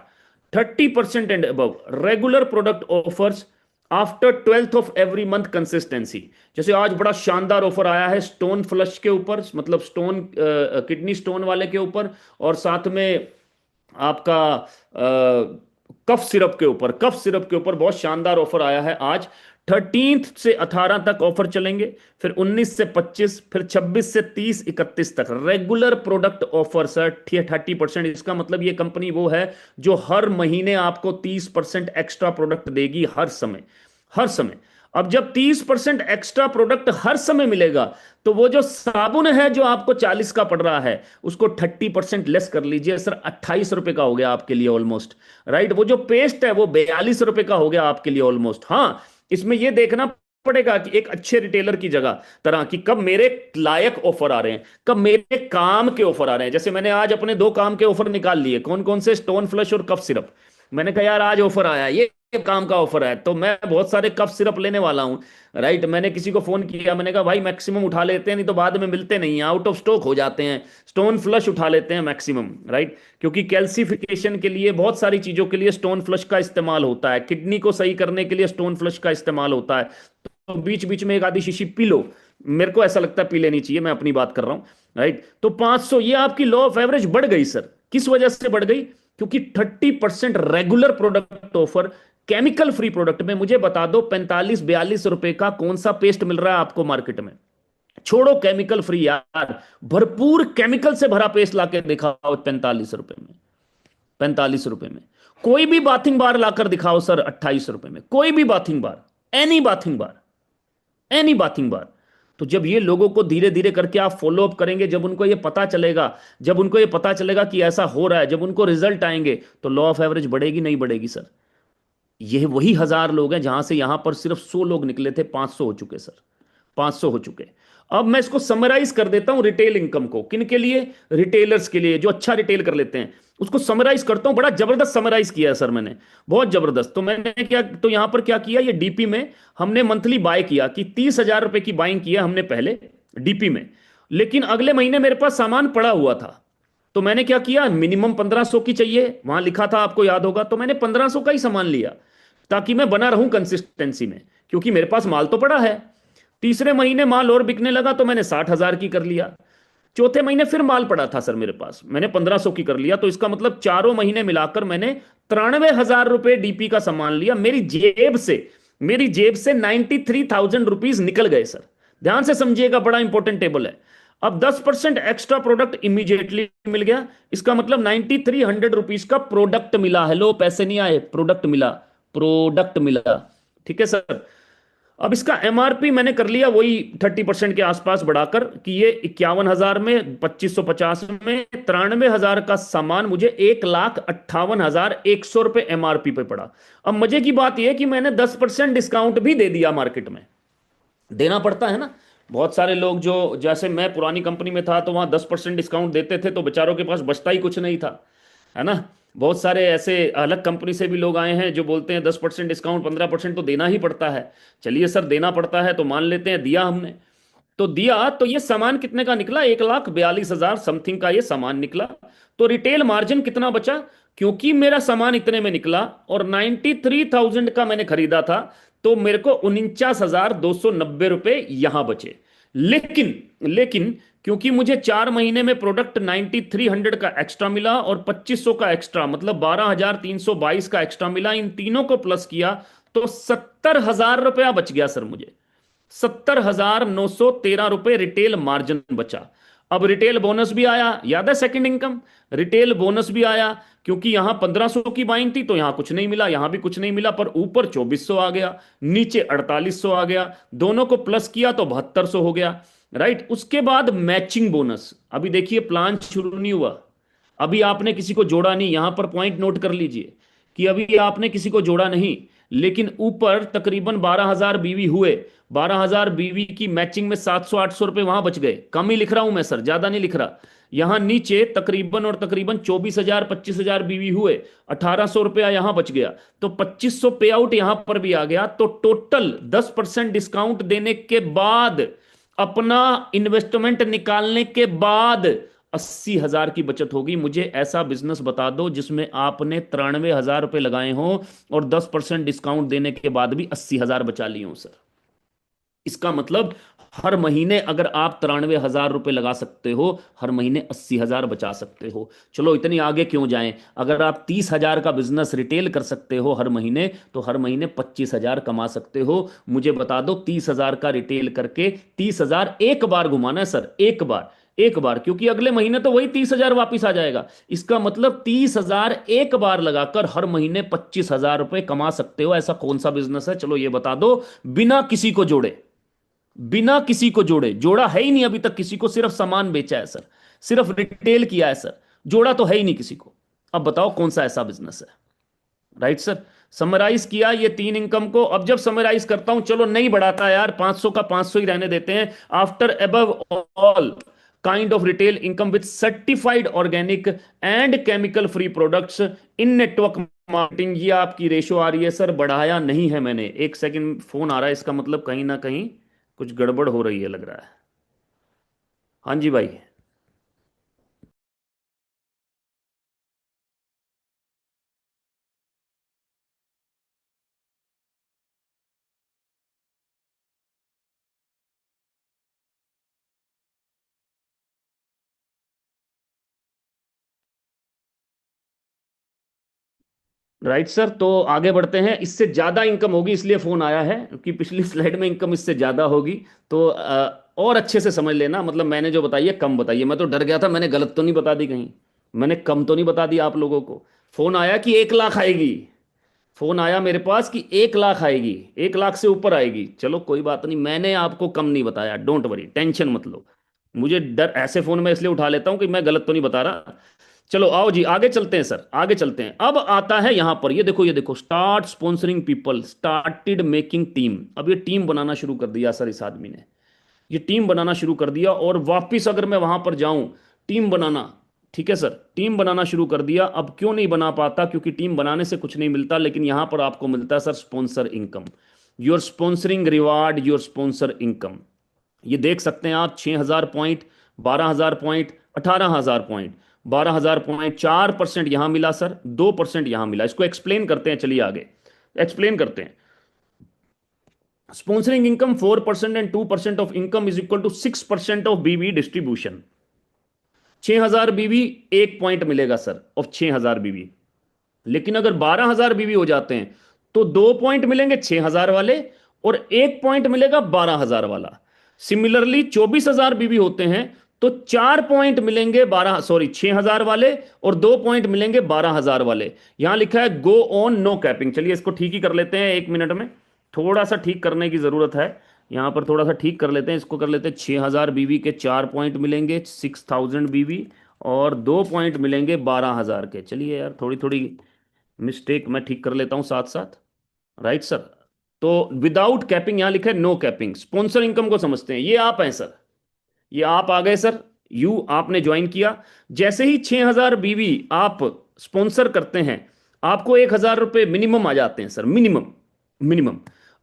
30% and above regular product offers after 12th of every month consistency. जैसे आज बड़ा शानदार ऑफर आया है स्टोन फ्लश के ऊपर, मतलब स्टोन किडनी स्टोन वाले के ऊपर, और साथ में आपका कफ सिरप के ऊपर, कफ सिरप के ऊपर बहुत शानदार ऑफर आया है आज। 13 से 18 तक ऑफर चलेंगे, फिर 19 से 25, फिर 26 से 30, 31 तक रेगुलर प्रोडक्ट ऑफर सर 30%। इसका मतलब ये कंपनी वो है जो हर महीने आपको 30% एक्स्ट्रा प्रोडक्ट देगी, हर समय, हर समय। अब जब 30% एक्स्ट्रा प्रोडक्ट हर समय मिलेगा, तो वो जो साबुन है जो आपको 40 का पड़ रहा है, उसको 30% लेस कर लीजिए सर, 28 रुपए का हो गया आपके लिए ऑलमोस्ट, राइट। वो जो पेस्ट है वो 42 रुपए का हो गया आपके लिए ऑलमोस्ट। हाँ, इसमें यह देखना पड़ेगा कि एक अच्छे रिटेलर की जगह तरह कि कब मेरे लायक ऑफर आ रहे हैं, कब मेरे काम के ऑफर आ रहे हैं। जैसे मैंने आज अपने 2 काम के ऑफर निकाल लिए, कौन कौन से, स्टोन फ्लश और कफ सिरप। मैंने कहा यार आज ऑफर आया, ये काम का ऑफर है, तो मैं बहुत सारे कफ सिरप लेने वाला हूँ। राइट, मैंने किसी को फोन किया, मैंने कहा भाई मैक्सिमम उठा लेते हैं, नहीं तो बाद में मिलते नहीं हैं, आउट ऑफ स्टॉक हो जाते हैं। स्टोन फ्लश उठा लेते हैं मैक्सिमम। राइट, क्योंकि कैल्सिफिकेशन के लिए, बहुत सारी चीजों के लिए स्टोन फ्लश का इस्तेमाल होता है, किडनी को सही करने के लिए स्टोन फ्लश का इस्तेमाल होता है। तो बीच बीच में एक आधी शीशी पी लो, मेरे को ऐसा लगता है पी लेनी चाहिए, मैं अपनी बात कर रहा हूं। राइट, तो 500, ये आपकी लॉ ऑफ एवरेज बढ़ गई सर। किस वजह से बढ़ गई? क्योंकि 30% regular product offer, chemical free product में। मुझे बता दो 45-42 रुपए का कौन सा पेस्ट मिल रहा है आपको मार्केट में? छोड़ो केमिकल फ्री यार, भरपूर केमिकल से भरा पेस्ट लाके दिखाओ 45 रुपए में। 45 रुपए में कोई भी बाथिंग बार लाकर दिखाओ सर, 28 रुपए में कोई भी bathing bar, any bathing bar, any bathing bar. तो जब ये लोगों को धीरे धीरे करके आप फॉलो अप करेंगे, जब उनको ये पता चलेगा, जब उनको ये पता चलेगा कि ऐसा हो रहा है, जब उनको रिजल्ट आएंगे, तो लॉ ऑफ एवरेज बढ़ेगी नहीं बढ़ेगी सर? ये वही 1000 लोग हैं जहां से यहां पर सिर्फ 100 लोग निकले थे, 500 हो चुके सर, 500 हो चुके। अब मैं इसको समराइज कर देता हूं रिटेल इनकम को। किन के लिए? रिटेलर्स के लिए, जो अच्छा रिटेल कर लेते हैं। उसको समराइज करता हूं, बड़ा जबरदस्त समराइज किया है सर मैंने, बहुत जबरदस्त। तो मैंने क्या, तो यहां पर क्या किया, ये डीपी में हमने मंथली बाय किया कि 30,000 रुपए की बाइंग किया हमने पहले डीपी में। लेकिन अगले महीने मेरे पास सामान पड़ा हुआ था, तो मैंने क्या किया, मिनिमम 1500 की चाहिए, वहां लिखा था आपको याद होगा, तो मैंने 1500 का ही सामान लिया ताकि मैं बना रहूं कंसिस्टेंसी में, क्योंकि मेरे पास माल तो पड़ा है। तीसरे महीने माल और बिकने लगा तो मैंने 60,000 की कर लिया। चौथे महीने फिर माल पड़ा था सर मेरे पास, मैंने 1500 की कर लिया। तो इसका मतलब चारों महीने मिलाकर मैंने 93,000 रुपए डीपी का सामान लिया। मेरी जेब से 93,000 रुपीज निकल गए सर। ध्यान से समझिएगा, बड़ा इंपॉर्टेंट टेबल है। अब 10% एक्स्ट्रा प्रोडक्ट इमीडिएटली मिल गया, इसका मतलब 9300 रुपीज का प्रोडक्ट मिला। हेलो, पैसे नहीं आए, प्रोडक्ट मिला, प्रोडक्ट मिला। ठीक है सर। अब इसका एमआरपी मैंने कर लिया वही 30% के आसपास बढ़ाकर, कि ये 51,000 में, 2550 में, 93,000 का सामान मुझे 1,58,100 रुपए एमआरपी पे पड़ा। अब मजे की बात यह कि मैंने 10% डिस्काउंट भी दे दिया मार्केट में। देना पड़ता है ना, बहुत सारे लोग, जो जैसे मैं पुरानी कंपनी में था तो वहां 10% डिस्काउंट देते थे, तो बेचारों के पास बचता ही कुछ नहीं था, है ना। बहुत सारे ऐसे अलग कंपनी से भी लोग आए हैं जो बोलते हैं 10% डिस्काउंट, 15% तो देना ही पड़ता है। चलिए सर, देना पड़ता है तो मान लेते हैं, दिया हमने। तो दिया, तो ये सामान कितने का निकला? 1,42,000 समथिंग का ये सामान निकला। तो रिटेल मार्जिन कितना बचा? क्योंकि मेरा सामान इतने में निकला और 93,000 का मैंने खरीदा था, तो मेरे को 49,290 रुपए यहां बचे। लेकिन लेकिन क्योंकि मुझे 4 महीने में प्रोडक्ट 9300 का एक्स्ट्रा मिला और 2500 का एक्स्ट्रा, मतलब 12,322 का एक्स्ट्रा मिला, इन तीनों को प्लस किया तो 70,000 रुपया बच गया सर मुझे। 70,913 रुपए रिटेल मार्जिन बचा। अब रिटेल बोनस भी आया, याद है सेकंड इनकम, रिटेल बोनस भी आया, क्योंकि यहां 1500 की बाइंग थी तो यहां कुछ नहीं मिला, यहां भी कुछ नहीं मिला, पर ऊपर 2400 आ गया, नीचे 4800 आ गया, दोनों को प्लस किया तो 7200 हो गया। राइट, उसके बाद मैचिंग बोनस। अभी देखिए प्लान शुरू नहीं हुआ, अभी आपने किसी को जोड़ा नहीं, यहां पर पॉइंट नोट कर लीजिए कि अभी आपने किसी को जोड़ा नहीं, लेकिन ऊपर तकरीबन 12,000 बीवी हुए। 12,000 बीवी की मैचिंग में 700-800 रुपए वहां बच गए। कम ही लिख रहा हूं मैं सर, ज्यादा नहीं लिख रहा। यहां नीचे तकरीबन और तकरीबन 24,000-25,000 बीवी हुए, 1,800 रुपया यहां बच गया, तो 2,500 पे आउट यहां पर भी आ गया। तो टोटल 10% डिस्काउंट देने के बाद, अपना इन्वेस्टमेंट निकालने के बाद 80,000 की बचत होगी। मुझे ऐसा बिजनेस बता दो जिसमें आपने 93,000 रुपए लगाए हों और 10% डिस्काउंट देने के बाद भी 80,000 बचा लिए हों सर। इसका मतलब हर महीने अगर आप 93,000 रुपए लगा सकते हो, हर महीने 80,000 बचा सकते हो। चलो इतनी आगे क्यों जाएं, अगर आप 30,000 का बिजनेस रिटेल कर सकते हो हर महीने, तो हर महीने 25,000 कमा सकते हो। मुझे बता दो 30,000 का रिटेल करके 30,000 एक बार घुमाना है सर, एक बार, एक बार, क्योंकि अगले महीने तो वही 30,000 वापिस आ जाएगा। इसका मतलब 30,000 एक बार लगाकर हर महीने 25,000 रुपए कमा सकते हो। ऐसा कौन सा बिजनेस है, चलो ये बता दो, बिना किसी को जोड़े, बिना किसी को जोड़े। जोड़ा है ही नहीं अभी तक किसी को, सिर्फ सामान बेचा है सर, सिर्फ रिटेल किया है सर, जोड़ा तो है ही नहीं किसी को। अब बताओ कौन सा ऐसा बिजनेस है? राइट सर, समराइज किया ये 3 इनकम को। अब जब समराइज करता हूं, चलो नहीं बढ़ाता यार, 500 का 500 ही रहने देते हैं। After above all kind of retail income with certified organic and chemical free products in network marketing, ये आपकी रेशो आ रही है सर, बढ़ाया नहीं है मैंने। एक सेकंड, फोन आ रहा है, इसका मतलब कहीं ना कहीं कुछ गड़बड़ हो रही है लग रहा है। हाँ जी भाई। राइट सर, तो आगे बढ़ते हैं। इससे ज्यादा इनकम होगी इसलिए फोन आया है, क्योंकि पिछली स्लाइड में इनकम इससे ज्यादा होगी। तो और अच्छे से समझ लेना, मतलब मैंने जो बताई है कम बताइए। मैं तो डर गया था मैंने गलत तो नहीं बता दी कहीं, मैंने कम तो नहीं बता दी आप लोगों को। फोन आया कि 1 लाख आएगी, फोन आया मेरे पास कि 1 लाख आएगी, 1 लाख से ऊपर आएगी। चलो कोई बात नहीं, मैंने आपको कम नहीं बताया, डोंट वरी, टेंशन मत लो। मुझे डर, ऐसे फोन में इसलिए उठा लेता हूं कि मैं गलत तो नहीं बता रहा। चलो आओ जी आगे चलते हैं सर, आगे चलते हैं। अब आता है यहां पर, ये देखो, ये देखो, start sponsoring people, started making team. अब ये टीम बनाना शुरू कर दिया सर इस आदमी ने, ये टीम बनाना शुरू कर दिया। और वापिस अगर मैं वहां पर जाऊं, टीम बनाना, ठीक है सर, टीम बनाना शुरू कर दिया। अब क्यों नहीं बना पाता? क्योंकि टीम बनाने से कुछ नहीं मिलता, लेकिन यहां पर आपको मिलता है sir sponsor income, your sponsoring reward, your sponsor income. ये देख सकते हैं आप, 6,000 पॉइंट, 12,000 पॉइंट, 18,000 पॉइंट, 12,000 पॉइंट, 4% यहां मिला सर, 2% यहां मिला। इसको एक्सप्लेन करते हैं, चलिए आगे एक्सप्लेन करते हैं। Sponsoring income 4% and 2% of income is equal to 6% of BV distribution. 6,000 BV, 1 point मिलेगा सर ऑफ 6,000 बीवी। लेकिन अगर 12,000 बीवी हो जाते हैं तो 2 पॉइंट मिलेंगे 6,000 वाले, और 1 पॉइंट मिलेगा 12,000 वाला। सिमिलरली 24,000 बीवी होते हैं तो 4 पॉइंट मिलेंगे 6,000 वाले, और 2 पॉइंट मिलेंगे 12,000 वाले। यहां लिखा है गो ऑन नो कैपिंग। चलिए इसको ठीक ही कर लेते हैं 1 मिनट में, थोड़ा सा ठीक करने की जरूरत है। यहां पर थोड़ा सा ठीक कर लेते हैं, इसको कर लेते हैं 6,000 बीवी के 4 पॉइंट मिलेंगे 6,000 बीवी, और 2 पॉइंट मिलेंगे 12,000 के। चलिए यार, थोड़ी थोड़ी मिस्टेक मैं ठीक कर लेता हूं साथ साथ। राइट सर, तो विदाउट कैपिंग, यहां लिखा है नो कैपिंग। स्पॉन्सर इनकम को समझते हैं, ये आप हैं सर, ये आप आ गए सर, यू आपने ज्वाइन किया। जैसे ही 6,000 बीवी आप स्पॉन्सर करते हैं, आपको 1,000 रुपये मिनिमम आ जाते हैं सर, मिनिमम, मिनिमम।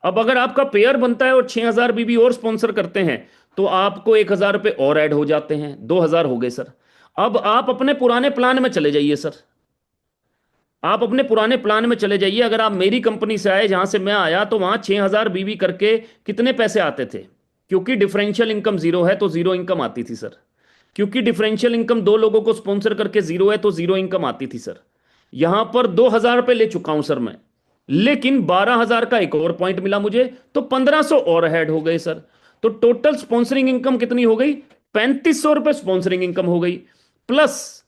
अब अगर आपका पेयर बनता है और 6,000 बीवी और स्पॉन्सर करते हैं, तो आपको 1,000 रुपये और ऐड हो जाते हैं, 2,000 हो गए सर। अब आप अपने पुराने प्लान में चले जाइए सर, आप अपने पुराने प्लान में चले जाइए। अगर आप मेरी कंपनी से आए, जहां से मैं आया, तो वहां 6,000 बीवी करके कितने पैसे आते थे? क्योंकि डिफरेंशियल इनकम जीरो है तो जीरो इनकम आती थी सर। क्योंकि डिफरेंशियल इनकम 2 लोगों को स्पॉन्सर करके जीरो है तो जीरो इनकम आती थी सर। यहां पर 2,000 रुपये ले चुका हूं सर मैं, लेकिन 12,000 का एक और पॉइंट मिला मुझे, तो 1,500 और ऐड हो गए सर। तो टोटल स्पॉन्सरिंग इनकम कितनी हो गई? 3,500 रुपये स्पॉन्सरिंग इनकम हो गई, प्लस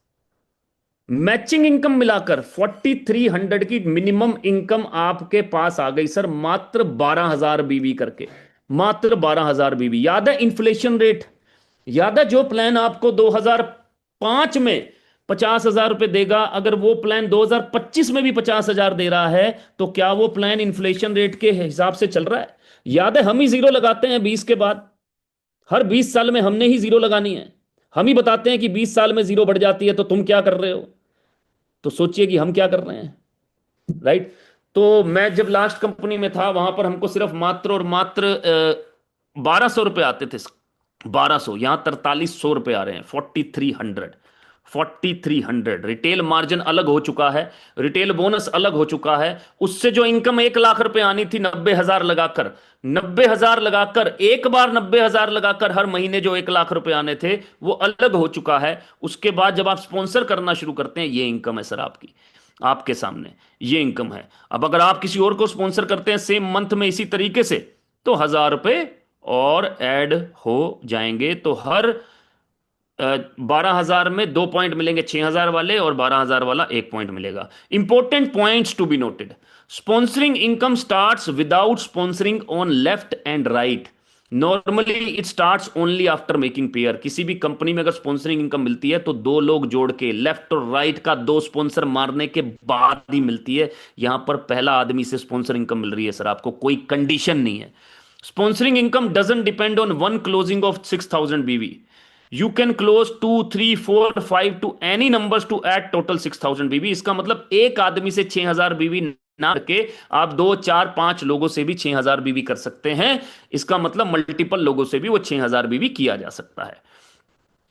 मैचिंग इनकम मिलाकर 4,300 की मिनिमम इनकम आपके पास आ गई सर, मात्र 12,000 बीवी करके, मात्र 12,000 बीवी। याद है इन्फ्लेशन रेट? याद है जो प्लान आपको 2005 में 50,000 रुपए देगा, अगर वो प्लान 2025 में भी 50,000 दे रहा है, तो क्या वो प्लान इन्फ्लेशन रेट के हिसाब से चल रहा है? याद है हम ही जीरो लगाते हैं 20 के बाद, हर 20 साल में हमने ही जीरो लगानी है। हम ही बताते हैं कि 20 साल में जीरो बढ़ जाती है, तो तुम क्या कर रहे हो? तो सोचिए कि हम क्या कर रहे हैं। राइट। तो मैं जब लास्ट कंपनी में था, वहां पर हमको सिर्फ मात्र और मात्र 1,200 रुपये आते थे। 1,200, यहां 4,300 रुपये आ रहे हैं, 4,300, 4,300। रिटेल मार्जिन अलग हो चुका है, रिटेल बोनस अलग हो चुका है। उससे जो इनकम 1,00,000 रुपए आनी थी 90,000 लगाकर, 90,000 लगाकर, एक बार 90,000 लगाकर हर महीने जो 1,00,000 रुपए आने थे, वो अलग हो चुका है। उसके बाद जब आप स्पॉन्सर करना शुरू करते हैं, ये इनकम है सर आपकी, आपके सामने ये इनकम है। अब अगर आप किसी और को स्पॉन्सर करते हैं सेम मंथ में इसी तरीके से, तो 1,000 रुपए और ऐड हो जाएंगे। तो हर 12,000 में 2 पॉइंट मिलेंगे 6,000 वाले, और 12,000 वाला 1 पॉइंट मिलेगा। Important points to be noted: sponsoring income starts without sponsoring on left and right. Normally it starts only after making pair. किसी भी कंपनी में अगर स्पॉन्सरिंग इनकम मिलती है तो 2 लोग जोड़ के, लेफ्ट और राइट का 2 स्पॉन्सर मारने के बाद ही मिलती है। यहां पर पहला आदमी से स्पॉन्सर इनकम मिल रही है सर आपको, कोई कंडीशन नहीं है। Sponsoring income doesn't depend on one closing of 6,000 BV. You can close 2 3 4 5 to any numbers to add total 6000 BV. इसका मतलब एक आदमी से 6000 बीवी ना करके आप 2 4 5 लोगों से भी 6000 बीवी कर सकते हैं। इसका मतलब मल्टीपल लोगों से भी वो 6000 बीवी किया जा सकता है।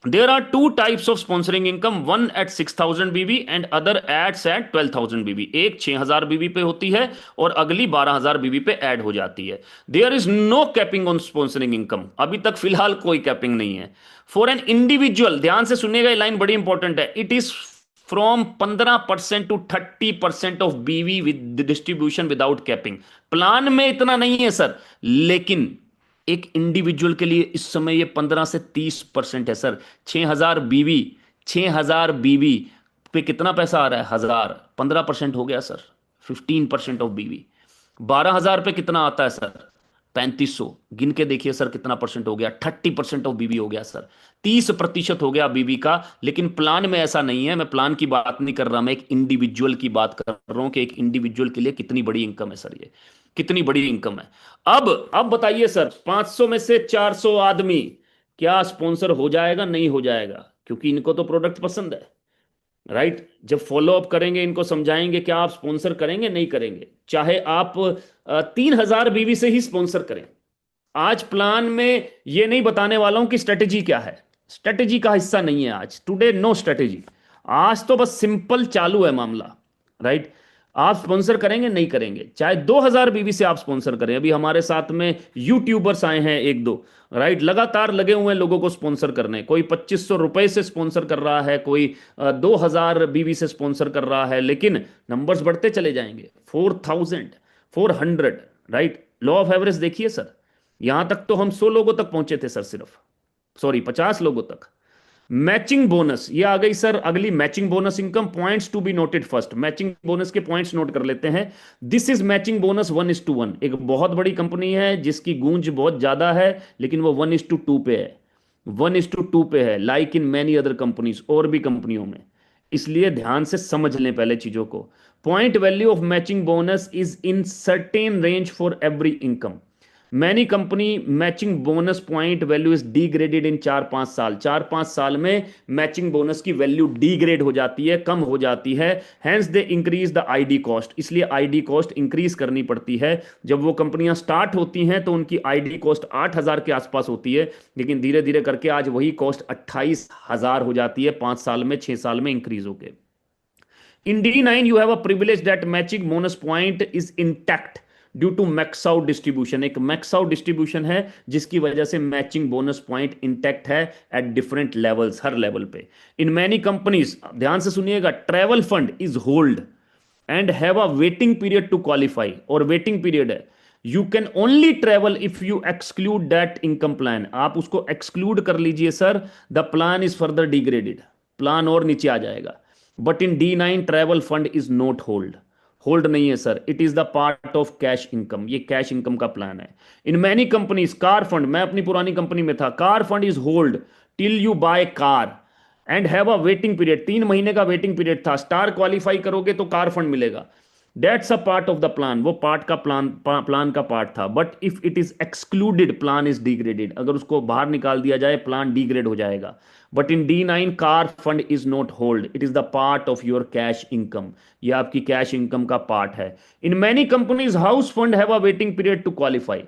There are two types of sponsoring income, one at 6000 BB and other ads at 12000 BB। एक 6000 BB पे होती है और अगली 12000 BB पे ऐड हो जाती है। There is no capping on sponsoring income। अभी तक फिलहाल कोई कैपिंग नहीं है। For an individual, ध्यान से सुनिएगा, ये लाइन बड़ी इंपॉर्टेंट है। It is from 15% to 30% of BV with distribution without capping. Plan में इतना नहीं है सर, लेकिन एक इंडिविजुअल के लिए इस समय ये 15 से 30% है सर। 6000 बीवी पे कितना पैसा आ रहा है? 1000। 15% हो गया सर, 15% ऑफ बीवी। 12000 पे कितना आता है सर? 3500। गिन के देखिए सर कितना परसेंट हो गया? 30% ऑफ बीवी हो गया सर। 30% हो गया बीवी का। लेकिन प्लान में ऐसा नहीं है। मैं प्लान की बात नहीं कर रहा, मैं एक इंडिविजुअल की बात कर रहा हूं कि एक इंडिविजुअल के लिए कितनी बड़ी इनकम है सर, ये कितनी बड़ी इनकम है। अब बताइए सर, 500 में से 400 आदमी क्या स्पॉन्सर हो जाएगा? नहीं हो जाएगा, क्योंकि इनको तो प्रोडक्ट पसंद है, राइट। जब फॉलो अप करेंगे, इनको समझाएंगे, क्या आप स्पॉन्सर करेंगे? नहीं करेंगे। चाहे आप 3000 बीवी से ही स्पॉन्सर करें। आज प्लान में ये नहीं बताने वाला हूं कि स्ट्रेटेजी क्या है, स्ट्रेटेजी का हिस्सा नहीं है आज। Today no strategy. आज तो बस सिंपल चालू है मामला, राइट। आप स्पॉन्सर करेंगे? नहीं करेंगे। चाहे 2000 बीवी से आप स्पॉन्सर करें। अभी हमारे साथ में यूट्यूबर्स आए हैं एक दो, राइट, लगातार लगे हुए हैं लोगों को स्पॉन्सर करने। कोई 2500 रुपए से स्पॉन्सर कर रहा है, कोई 2000 बीवी से स्पॉन्सर कर रहा है, लेकिन नंबर्स बढ़ते चले जाएंगे। 4000, 400, राइट। लॉ ऑफ एवरेज देखिए सर, यहां तक तो हम 100 लोगों तक पहुंचे थे सर, सिर्फ 50 लोगों तक। मैचिंग बोनस ये आ गई सर अगली। Matching bonus income, points to be noted first. Matching bonus के पॉइंट्स नोट कर लेते हैं। This is matching bonus 1:1। एक बहुत बड़ी कंपनी है जिसकी गूंज बहुत ज्यादा है, लेकिन वो 1:2 पे है। 1:2 पे है, like in many other companies, और भी कंपनियों में। इसलिए ध्यान से समझ लें पहले चीजों को। Point value of matching bonus is in certain range for every income. Many company matching bonus point value is degraded in 4-5 साल। 4-5 साल में मैचिंग बोनस की वैल्यू डीग्रेड हो जाती है, कम हो जाती है। Hence they increase the ID cost. इसलिए आईडी कॉस्ट इंक्रीज करनी पड़ती है। जब वो कंपनियां स्टार्ट होती हैं तो उनकी आईडी कॉस्ट 8000 के आसपास होती है, लेकिन धीरे धीरे करके आज वही कॉस्ट 28000 हो जाती है। 5 साल में, 6 साल में इंक्रीज होके। In D9, you have a privilege that matching bonus point is intact due to max out distribution. एक मैक्स आउट डिस्ट्रीब्यूशन है जिसकी वजह से मैचिंग बोनस पॉइंट इंटैक्ट है एट डिफरेंट लेवल्स, हर लेवल पे। इन मैनी कंपनीज, ध्यान से सुनिएगा, travel fund is hold and have a waiting period to qualify. और वेटिंग पीरियड है, you can only travel if you exclude that income plan. आप उसको एक्सक्लूड कर लीजिए sir, the plan is further degraded, plan और नीचे आ जाएगा। But in D9 travel fund is not hold, hold नहीं है sir, it is the part of cash income. ये कैश इनकम का प्लान है। In many companies, car fund, मैं अपनी पुरानी कंपनी में था, car fund is hold till you by car and have a waiting period. 3 महीने का वेटिंग पीरियड था। स्टार क्वालिफाई करोगे तो कार फंड मिलेगा। That's a part of the plan, वो पार्ट का प्लान का पार्ट था। But if it is excluded, plan is degraded. अगर उसको बाहर निकाल दिया जाए, प्लान डिग्रेड हो जाएगा। But in D9 car fund is not hold, it is the part of your cash income. ये आपकी कैश इनकम का पार्ट है। In many companies house fund have a waiting period to qualify,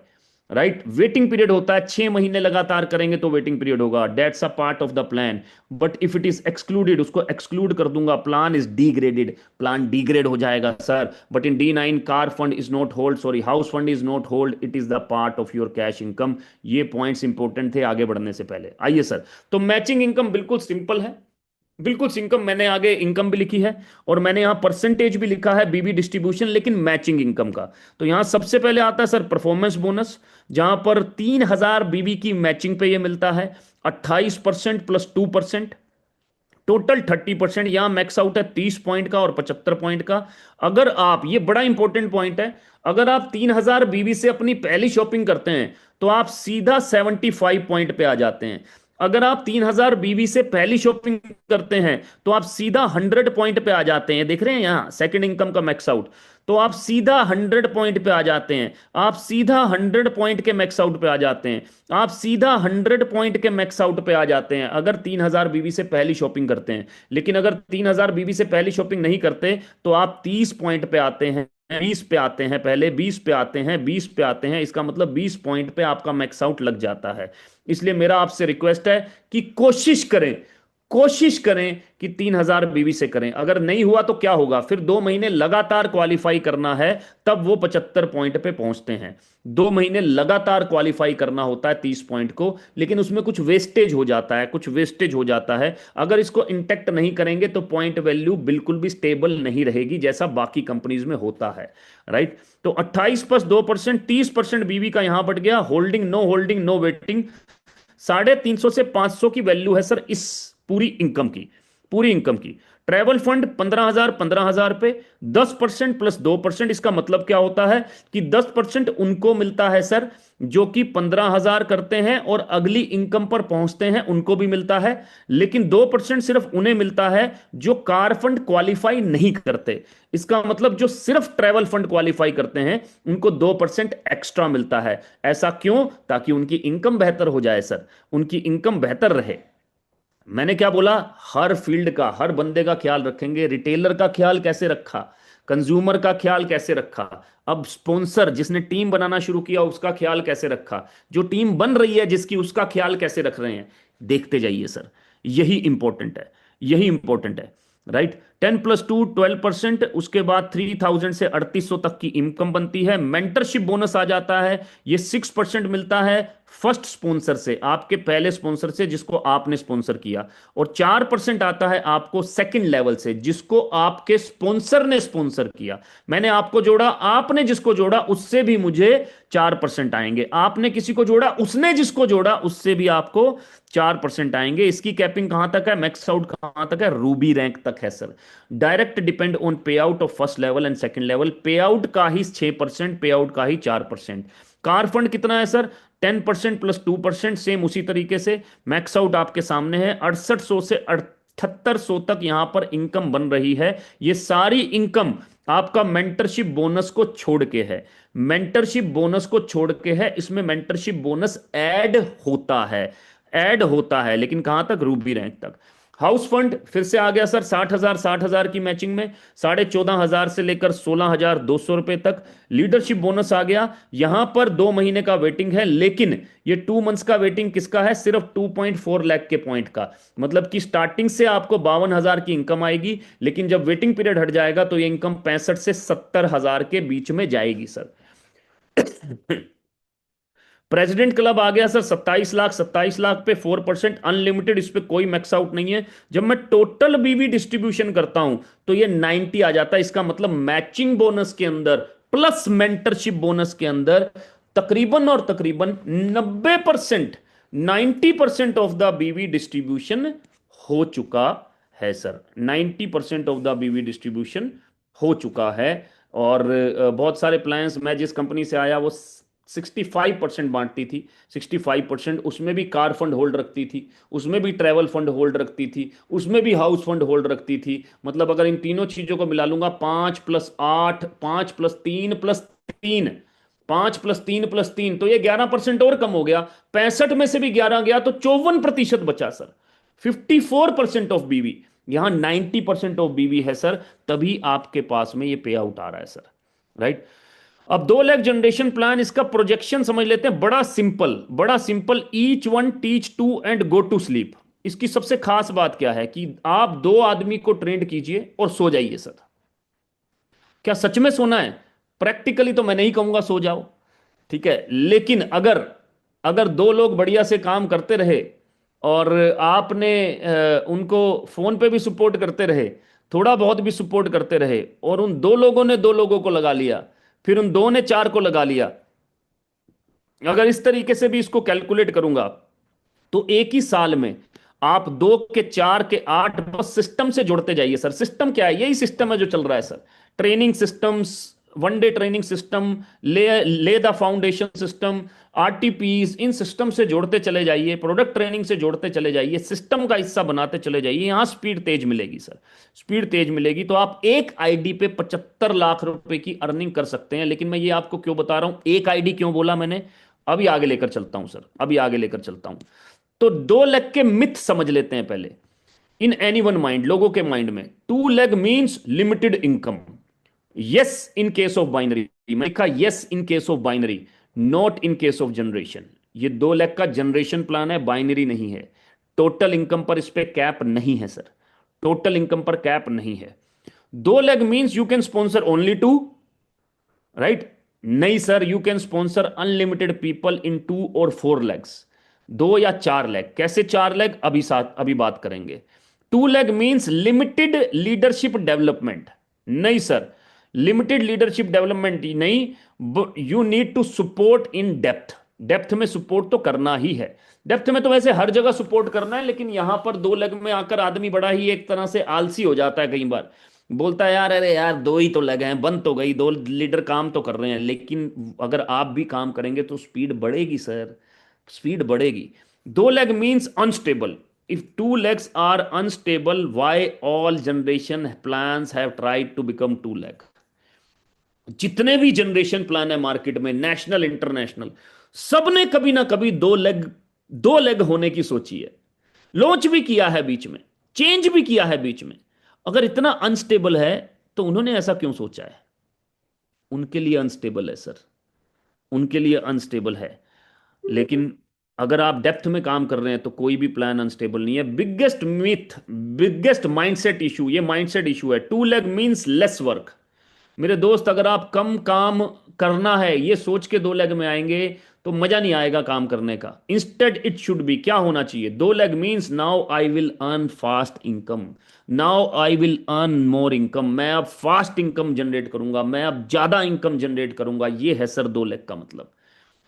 right. Waiting period होता है, 6 महीने लगातार करेंगे तो वेटिंग पीरियड होगा। That's a part of the plan. But if it is excluded, उसको एक्सक्लूड कर दूंगा, plan is degraded, plan degrade हो जाएगा sir. But in D9 car fund is not hold, sorry, house fund is not hold, it is the part of your cash income. ये points important थे आगे बढ़ने से पहले। आइए सर, तो मैचिंग इनकम बिल्कुल सिंपल है, बिल्कुल इनकम। मैंने आगे इनकम भी लिखी है और मैंने यहां परसेंटेज भी लिखा है बीबी डिस्ट्रीब्यूशन, लेकिन मैचिंग इनकम का। तो यहां सबसे पहले आता है सर परफॉर्मेंस बोनस, जहां पर 3000 बीबी की मैचिंग पे ये मिलता है। 28% प्लस 2%, टोटल 30%। यहां मैक्स आउट है 30 पॉइंट का और 75 पॉइंट का। अगर आप, ये बड़ा इंपॉर्टेंट पॉइंट है, अगर आप 3000 बीबी से अपनी पहली शॉपिंग करते हैं तो आप सीधा 75 पॉइंट पे आ जाते हैं। अगर आप 3000 बीवी से पहली शॉपिंग करते हैं तो आप सीधा 100 पॉइंट पे आ जाते हैं। देख रहे हैं यहां सेकंड इनकम का मैक्स आउट। तो आप सीधा 100 पॉइंट पे आ जाते हैं। आप सीधा 100 पॉइंट के मैक्स आउट पे आ जाते हैं। आप सीधा 100 पॉइंट के मैक्स आउट पे आ जाते हैं अगर 3000 बीवी से पहली शॉपिंग करते हैं। लेकिन अगर 3000 बीवी से पहली शॉपिंग नहीं करते तो आप 30 पॉइंट पे आते हैं, 20 पे आते हैं, पहले 20 पे आते हैं, 20 पे आते हैं। इसका मतलब 20 पॉइंट पे आपका मैक्स आउट लग जाता है। इसलिए मेरा आपसे रिक्वेस्ट है कि कोशिश करें कि 3000 बीवी से करें। अगर नहीं हुआ तो क्या होगा, फिर 2 महीने लगातार क्वालिफाई करना है, तब वो 75 पॉइंट पे पहुंचते हैं। 2 महीने लगातार क्वालिफाई करना होता है 30 पॉइंट को, लेकिन उसमें कुछ वेस्टेज हो जाता है, कुछ वेस्टेज हो जाता है। अगर इसको इंटेक्ट नहीं करेंगे तो पॉइंट वैल्यू बिल्कुल भी स्टेबल नहीं रहेगी, जैसा बाकी कंपनीज में होता है। राइट। तो 28 प्लस 2%, 30% बीवी का यहां बढ़ गया। होल्डिंग नो वेटिंग, 350 से 500 की वैल्यू है सर इस पूरी इनकम की। ट्रैवल फंड 15,000 पे 10% प्लस 2%। इसका मतलब क्या होता है कि 10% उनको मिलता है सर जो कि 15,000 करते हैं और अगली इनकम पर पहुंचते हैं, उनको भी मिलता है। लेकिन 2% सिर्फ उन्हें मिलता है जो कार फंड क्वालिफाई नहीं करते। इसका मतलब जो सिर्फ ट्रैवल फंड क्वालिफाई करते हैं उनको 2% एक्स्ट्रा मिलता है। ऐसा क्यों? ताकि उनकी इनकम बेहतर हो जाए सर, उनकी इनकम बेहतर रहे। मैंने क्या बोला, हर फील्ड का, हर बंदे का ख्याल रखेंगे। रिटेलर का ख्याल कैसे रखा, कंज्यूमर का ख्याल कैसे रखा, अब स्पॉन्सर जिसने टीम बनाना शुरू किया उसका ख्याल कैसे रखा, जो टीम बन रही है जिसकी, उसका ख्याल कैसे रख रहे हैं, देखते जाइए सर। यही इंपॉर्टेंट है, यही इंपॉर्टेंट है। राइट। 10+2 12%। उसके बाद 3000 से 3800 तक की इनकम बनती है। मेंटरशिप बोनस आ जाता है, ये 6% मिलता है फर्स्ट स्पॉन्सर से, आपके पहले स्पॉन्सर से जिसको आपने स्पॉन्सर किया। और 4% आता है आपको सेकंड लेवल से, जिसको आपके स्पॉन्सर ने स्पॉन्सर किया। मैंने आपको जोड़ा, आपने जिसको जोड़ा उससे भी मुझे 4% आएंगे। आपने किसी को जोड़ा, उसने जिसको जोड़ा उससे भी आपको 4% आएंगे। इसकी कैपिंग कहां तक है, मैक्स आउट कहां तक है, रूबी रैंक तक है सर। डायरेक्ट डिपेंड ऑन पे out of first level and second level. पे आउट का ही 6%, पे आउट का ही 4%। कार फंड कितना है सर, 10% प्लस 2%, सेम उसी तरीके से। मैक्स आउट आपके सामने है, 6800 से 7800 तक यहां पर इनकम बन रही है। ये सारी इनकम आपका मेंटरशिप बोनस को छोड़ के है, मेंटरशिप बोनस को छोड़ के है। इसमें मेंटरशिप बोनस ऐड होता है, लेकिन कहां तक, रूबी रैंक तक। हाउस फंड फिर से आ गया सर 60,000 की मैचिंग में, 14,500 से लेकर 16,200 रुपए तक। लीडरशिप बोनस आ गया, यहां पर 2 महीने का वेटिंग है, लेकिन ये 2 मंथ्स का वेटिंग किसका है, सिर्फ 2.4 लाख के पॉइंट का। मतलब कि स्टार्टिंग से आपको 52,000 की इनकम आएगी, लेकिन जब वेटिंग पीरियड हट जाएगा तो ये इनकम 65 से 70,000 के बीच में जाएगी सर। प्रेसिडेंट क्लब आ गया सर 27 लाख पे 4% अनलिमिटेड, इस पे कोई मैक्स आउट नहीं है। जब मैं टोटल बीवी डिस्ट्रीब्यूशन करता हूं तो ये 90 आ जाता है। इसका मतलब मैचिंग बोनस के अंदर प्लस मेंटरशिप बोनस के अंदर तकरीबन और तकरीबन 90%, 90% ऑफ द बीवी डिस्ट्रीब्यूशन हो चुका है सर। 90% ऑफ द बीवी डिस्ट्रीब्यूशन हो चुका है। और बहुत सारे प्लान्स, मैं जिस कंपनी से आया वो 65% बांटती थी। 65%, उसमें भी कार फंड होल्ड रखती थी, उसमें भी ट्रैवल फंड होल्ड रखती थी, उसमें भी हाउस फंड होल्ड रखती थी। मतलब अगर इन तीनों चीजों को मिला लूंगा, 5+8, 5+3+3, 5+3+3, तो ये 11% और कम हो गया। 65 में से भी 11 गया तो 54% बचा सर। 54% ऑफ बीवी, यहां 90% ऑफ बीवी है सर, तभी आपके पास में ये पे आउट आ रहा है सर। राइट। अब 2 लाख जनरेशन प्लान, इसका प्रोजेक्शन समझ लेते हैं। बड़ा simple, each one teach two and go to sleep. इसकी सबसे खास बात क्या है कि आप 2 आदमी को ट्रेंड कीजिए और सो जाइए सर। क्या सच में सोना है? प्रैक्टिकली तो मैं नहीं कहूंगा सो जाओ, ठीक है, लेकिन अगर अगर 2 लोग बढ़िया से काम करते रहे और आपने उनको फोन पे भी सपोर्ट करते रहे, थोड़ा बहुत भी सपोर्ट करते रहे, और उन 2 लोगों ने 2 लोगों को लगा लिया, फिर उन 2 ने 4 को लगा लिया, अगर इस तरीके से भी इसको कैलकुलेट करूंगा तो एक ही साल में आप 2 के 4 के 8 बस सिस्टम से जुड़ते जाइए सर। सिस्टम क्या है? यही सिस्टम है जो चल रहा है sir. Training systems, one day training system, lay the foundation system, RTPs, इन सिस्टम से जोड़ते चले जाइए, प्रोडक्ट ट्रेनिंग से जोड़ते चले जाइए, सिस्टम का हिस्सा बनाते चले जाइए, यहां स्पीड तेज मिलेगी सर। स्पीड तेज मिलेगी तो आप एक आईडी पे 75 लाख रुपए की अर्निंग कर सकते हैं। लेकिन मैं ये आपको क्यों बता रहा हूं, एक आईडी क्यों बोला मैंने, अभी आगे लेकर चलता हूं सर, अभी आगे लेकर चलता हूं। तो 2 लाख के मिथ समझ लेते हैं पहले। इन एनी वन माइंड, लोगों के माइंड में 2 lakh means limited income. Yes in case of binary, मैं लिखा yes in case of binary, not in case of generation. ये 2 लाख का जनरेशन प्लान है, बाइनरी नहीं है। टोटल इनकम पर इस पे कैप नहीं है सर, टोटल इनकम पर कैप नहीं है। 2 lakh means you can sponsor only two, right? नहीं sir, you can sponsor unlimited people in 2 और 4 लैक्स, 2 या 4 लाख। कैसे 4 लाख, अभी साथ अभी बात करेंगे। 2 lakh means limited leadership development. नहीं सर, लिमिटेड लीडरशिप डेवलपमेंट ही नहीं, you need to support in depth. Depth में सपोर्ट तो करना ही है, डेप्थ में तो वैसे हर जगह सपोर्ट करना है, लेकिन यहां पर 2 लाख में आकर आदमी बड़ा ही एक तरह से आलसी हो जाता है। कई बार बोलता है यार, अरे यार 2 ही तो लगे हैं, बंद तो गई, 2 लीडर काम तो कर रहे हैं। लेकिन अगर आप भी काम करेंगे तो स्पीड बढ़ेगी सर, स्पीड बढ़ेगी। 2 lakh means unstable. If 2 lakhs are unstable, why all generation plans have tried to become 2 lakh. जितने भी जनरेशन प्लान है मार्केट में, नेशनल इंटरनेशनल, सबने कभी ना कभी 2 लेग होने की सोची है, लॉन्च भी किया है बीच में, चेंज भी किया है बीच में। अगर इतना अनस्टेबल है तो उन्होंने ऐसा क्यों सोचा है? उनके लिए अनस्टेबल है सर, उनके लिए अनस्टेबल है। लेकिन अगर आप डेप्थ में काम कर रहे हैं तो कोई भी प्लान अनस्टेबल नहीं है। Biggest myth, biggest mindset issue, ये माइंडसेट इशू है। 2 लाख मीन्स लेस वर्क। मेरे दोस्त, अगर आप कम काम करना है ये सोच के 2 लाख में आएंगे तो मजा नहीं आएगा काम करने का। इंस्टेड इट शुड बी, क्या होना चाहिए? 2 lakh means now I will earn fast income, now I will earn more income. मैं अब फास्ट इनकम जनरेट करूंगा, मैं अब ज्यादा इनकम जनरेट करूंगा। ये है सर 2 लाख का मतलब।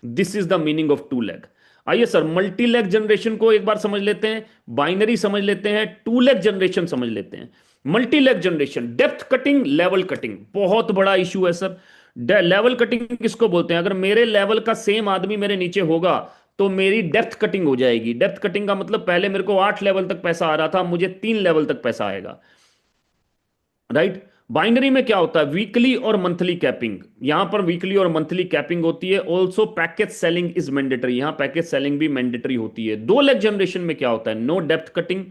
This is the meaning of 2 lakh. आइए सर, मल्टी लैक जनरेशन को एक बार समझ लेते हैं, बाइनरी समझ लेते हैं, 2 लाख जनरेशन समझ लेते हैं। Multi lakh generation, depth cutting, level cutting, बहुत बड़ा इशू है सर। लेवल कटिंग किसको बोलते हैं? अगर मेरे लेवल का सेम आदमी मेरे नीचे होगा तो मेरी डेप्थ कटिंग हो जाएगी। डेप्थ कटिंग का मतलब पहले मेरे को 8 लेवल तक पैसा आ रहा था, मुझे 3 लेवल तक पैसा आएगा, राइट? बाइनरी में क्या होता है? वीकली और मंथली कैपिंग। यहां पर वीकली और मंथली कैपिंग होती है। Also package selling is mandatory, यहां पैकेज सेलिंग भी मैंडेटरी होती है। 2 लाख जनरेशन में क्या होता है? No depth cutting,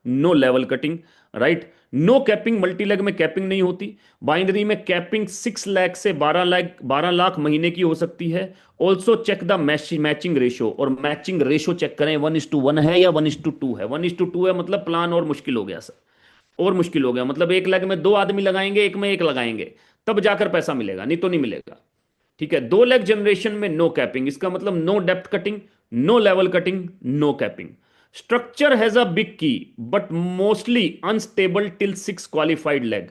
no level cutting, right? No capping, multi leg में कैपिंग नहीं होती। बाइनरी में कैपिंग 6 लाख से 12 लाख महीने की हो सकती है। Also check the matching ratio, और मैचिंग रेशो चेक करें 1:1 है या 1:2 है। 1:2 है मतलब प्लान और मुश्किल हो गया सर, और मुश्किल हो गया। मतलब 1 लाख में 2 आदमी लगाएंगे, एक में 1 लगाएंगे, तब जाकर पैसा मिलेगा, नहीं तो नहीं मिलेगा। ठीक है, 2 लाख जनरेशन में नो कैपिंग, इसका मतलब no depth cutting, no level cutting, no capping. Structure has a big key but mostly unstable till 6 qualified leg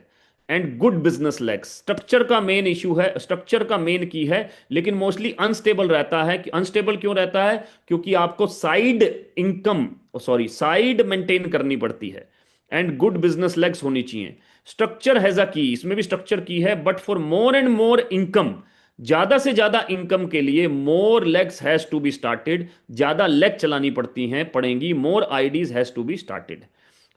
and good business legs. Structure का मेन इशू है, स्ट्रक्चर का मेन की है, लेकिन mostly unstable रहता है। Unstable क्यों रहता है? क्योंकि आपको side income, sorry side maintain करनी पड़ती है, एंड गुड बिजनेस लेग्स होनी चाहिए। स्ट्रक्चर हैज अ की, इसमें भी स्ट्रक्चर की है, but for more and more income, ज्यादा से ज्यादा इनकम के लिए more legs has to be started, ज्यादा लेग चलानी पड़ती हैं, पड़ेंगी, more IDs has to be started.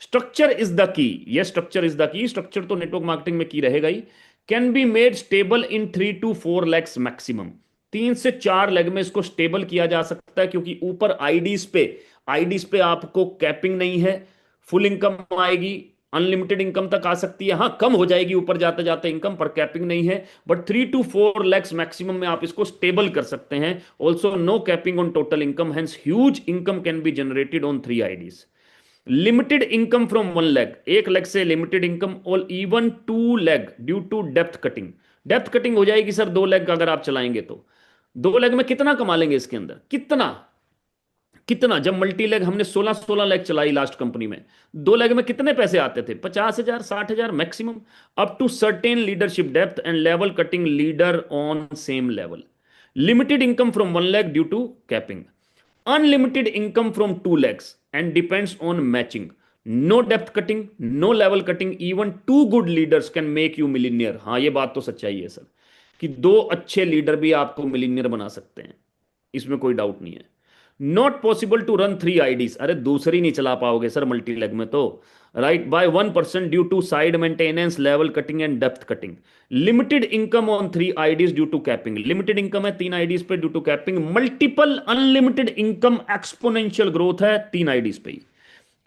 Structure is the key, ये structure is the key, structure तो नेटवर्क मार्केटिंग में की रहेगा ही। Can be made stable in 3 to 4 lakhs maximum, 3 से 4 लेग में इसको स्टेबल किया जा सकता है, क्योंकि ऊपर आईडीज पे आपको कैपिंग नहीं है, फुल इनकम आएगी, अनलिमिटेड इनकम तक आ सकती है। हाँ, कम हो जाएगी ऊपर जाते जाते इनकम, पर कैपिंग नहीं है। बट 3 to 4 lakhs मैक्सिमम में आप इसको स्टेबल कर सकते हैं। Also no capping on total income, hence huge income can be generated on 3 IDs. Limited income from 1 lakh, 1 lakh से लिमिटेड इनकम, और even 2 lakh due to depth cutting. Depth cutting हो जाएगी सर 2 lakh अगर आप चलाएंगे तो। 2 lakh में कितना कमा लेंगे इसके अंदर? कितना कितना? जब मल्टी लेग हमने 16 लाख चलाई लास्ट कंपनी में, 2 लाख में कितने पैसे आते थे? 50,000, 60,000 maximum, up to certain leadership depth and level cutting leader on same level. Limited income from 1 lakh due to capping, unlimited income from 2 lakhs and depends on matching. No depth cutting, no level cutting, even two good leaders can make you millionaire. हाँ, ये बात तो सच्चाई है sir, कि दो अच्छे leader भी आपको मिलीनियर बना सकते हैं, इसमें कोई डाउट नहीं है। Not possible to run three IDs, अरे दूसरी नहीं चला पाओगे सर मल्टी लेग में तो, right, by 1% due to side maintenance, level cutting and depth cutting. Limited income on three IDs due to capping, limited income है तीन आईडीज पे due to capping. Multiple unlimited income exponential growth है तीन IDs पे ही।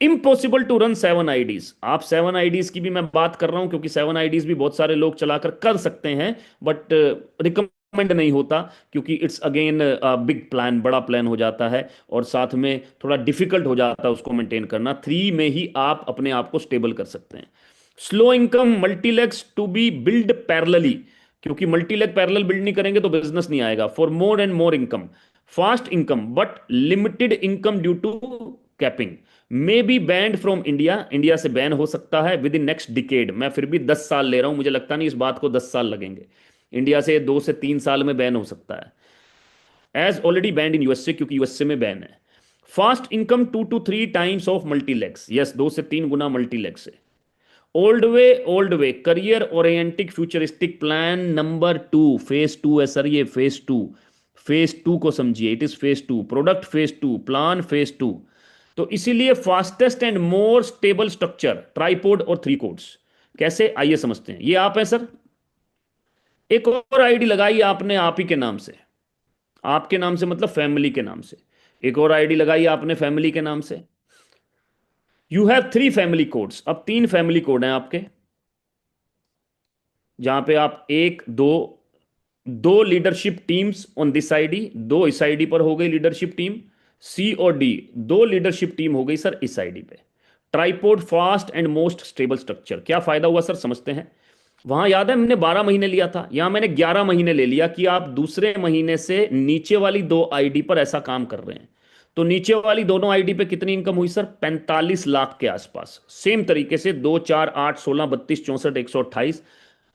Impossible to run seven IDs, आप seven IDs की भी मैं बात कर रहा हूं क्योंकि सेवन आईडीज भी बहुत सारे लोग चलाकर कर सकते हैं, बट रिकमेंड नहीं होता, क्योंकि इट्स अगेन बिग प्लान, बड़ा प्लान हो जाता है और साथ में थोड़ा डिफिकल्ट हो जाता है उसको मेंटेन करना। थ्री में ही आप अपने आप को स्टेबल कर सकते हैं। Slow income multi legs to be build parallelly, क्योंकि मल्टीलेग पैरेलल बिल्ड नहीं करेंगे तो बिजनेस नहीं आएगा। For more and more income, fast income but limited income due to capping, may be banned from India, India से बैन हो सकता है विद इन नेक्स्ट डिकेड। मैं फिर भी 10 साल ले रहा हूं, मुझे लगता नहीं इस बात को 10 साल लगेंगे, इंडिया से 2 से 3 साल में बैन हो सकता है। As already banned in USA, क्योंकि यूएसए में बैन है। Fast income 2 to 3 times of multilegs, yes 2 से 3 गुना मल्टीलेक्स से। Old way career oriented futuristic plan number 2, phase 2 है सर ये, फेज 2 को समझिए, it is phase 2, product phase 2, plan phase 2। तो इसीलिए fastest and more stable structure, tripod और थ्री कोड्स। कैसे, आइए समझते हैं। ये आप है सर, एक और आईडी लगाई आपने आप ही के नाम से, आपके नाम से मतलब फैमिली के नाम से, एक और आईडी लगाई आपने फैमिली के नाम से। यू हैव 3 फैमिली कोड्स, अब 3 फैमिली कोड हैं आपके, जहां पे आप एक दो, दो leadership teams on this ID, दो इस आईडी पर हो गई लीडरशिप टीम, सी और डी दो लीडरशिप टीम हो गई सर इस आईडी पे। Tripod fast and most stable structure, क्या फायदा हुआ सर समझते हैं। वहां याद है मैंने 12 महीने लिया था, यहां मैंने 11 महीने ले लिया, कि आप दूसरे महीने से नीचे वाली दो आईडी पर ऐसा काम कर रहे हैं। तो नीचे वाली दोनों आईडी पे कितनी इनकम हुई सर, 45 लाख के आसपास। सेम तरीके से 2 4 8 16 32 64 128,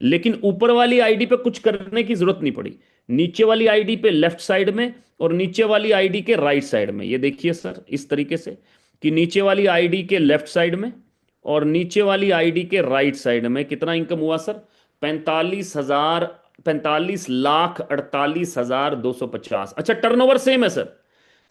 लेकिन ऊपर वाली आईडी पे कुछ करने की जरूरत नहीं पड़ी। नीचे वाली आईडी पे लेफ्ट साइड में और नीचे वाली आईडी के राइट साइड में, ये देखिए सर इस तरीके से, कि नीचे वाली आईडी के लेफ्ट साइड में और नीचे वाली आईडी के राइट साइड में कितना इनकम हुआ सर, 45,000, 45,48,250। अच्छा, टर्नओवर सेम है सर,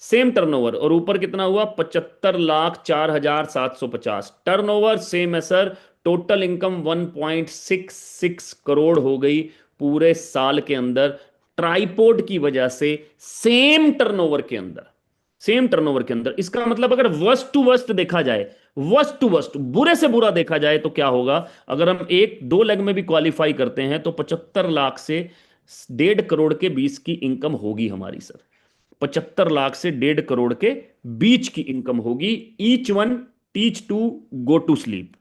सेम टर्नओवर, और ऊपर कितना हुआ, 75,04,750। टर्नओवर सेम है सर, टोटल इनकम 1.66 करोड़ हो गई पूरे साल के अंदर, ट्राइपोड की वजह से, सेम टर्नओवर के अंदर, सेम टर्नओवर के अंदर। इसका मतलब अगर वर्स्ट टू वर्स्ट देखा जाए, वर्स्ट टू वर्स्ट, बुरे से बुरा देखा जाए तो क्या होगा, अगर हम एक दो लेग में भी क्वालिफाई करते हैं तो 75 लाख से 1.5 करोड़ के बीच की इनकम होगी हमारी सर, 75 लाख से 1.5 करोड़ के बीच की इनकम होगी। Each one teach two go to sleep,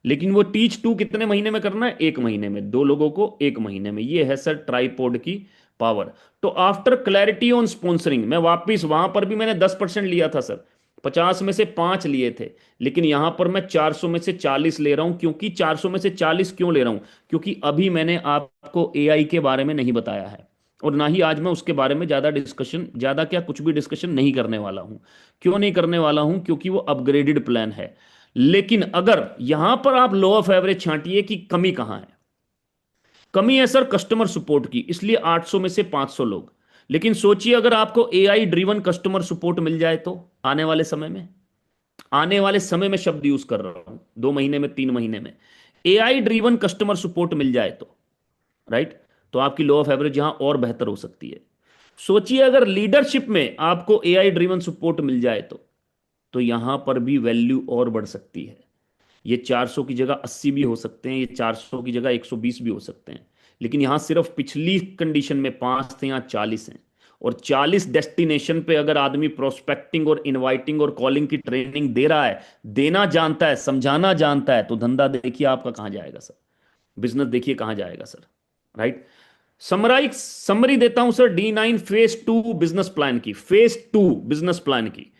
लेकिन वो टीच टू कितने महीने में करना है, 1 महीने में, 2 लोगों को 1 महीने में। ये है सर ट्राइपोड की पावर। तो आफ्टर क्लैरिटी ऑन स्पॉन्सरिंग, मैं वापिस, वहां पर भी मैंने 10% लिया था सर, 50 में से 5 लिए थे, लेकिन यहां पर मैं 400 में से 40 ले रहा हूं। क्योंकि 400 में से 40 क्यों ले रहा हूं, क्योंकि अभी मैंने आपको एआई के बारे में नहीं बताया है, और ना ही आज मैं उसके बारे में ज्यादा डिस्कशन, ज्यादा क्या कुछ भी डिस्कशन नहीं करने वाला हूं। क्यों नहीं करने वाला हूं, क्योंकि वो अपग्रेडेड प्लान है। लेकिन अगर यहां पर आप लो ऑफ एवरेज छांटिए कि कमी कहां है, कमी है सर कस्टमर सपोर्ट की, इसलिए 800 में से 500 लोग। लेकिन सोचिए अगर आपको एआई ड्रिवन कस्टमर सपोर्ट मिल जाए तो आने वाले समय में, आने वाले समय में शब्द यूज कर रहा हूं, 2 महीने में, 3 महीने में एआई ड्रिवन कस्टमर सपोर्ट मिल जाए तो, राइट, तो आपकी लो ऑफ एवरेज यहां और बेहतर हो सकती है। सोचिए अगर लीडरशिप में आपको एआई ड्रिवन सपोर्ट मिल जाए तो यहां पर भी वैल्यू और बढ़ सकती है। ये 400 की जगह 80 भी हो सकते हैं, ये 400 की जगह 120 भी हो सकते हैं। लेकिन यहां सिर्फ पिछली कंडीशन में 5 थे, यहां 40 हैं, और 40 डेस्टिनेशन पे अगर आदमी प्रोस्पेक्टिंग और इनवाइटिंग और कॉलिंग की ट्रेनिंग दे रहा है, देना जानता है, समझाना जानता है, तो धंधा देखिए आपका कहां जाएगा सर, बिजनेस देखिए कहां जाएगा सर, राइट। समरी देता हूं sir D9 phase 2 business plan की, फेज 2 बिजनेस प्लान की।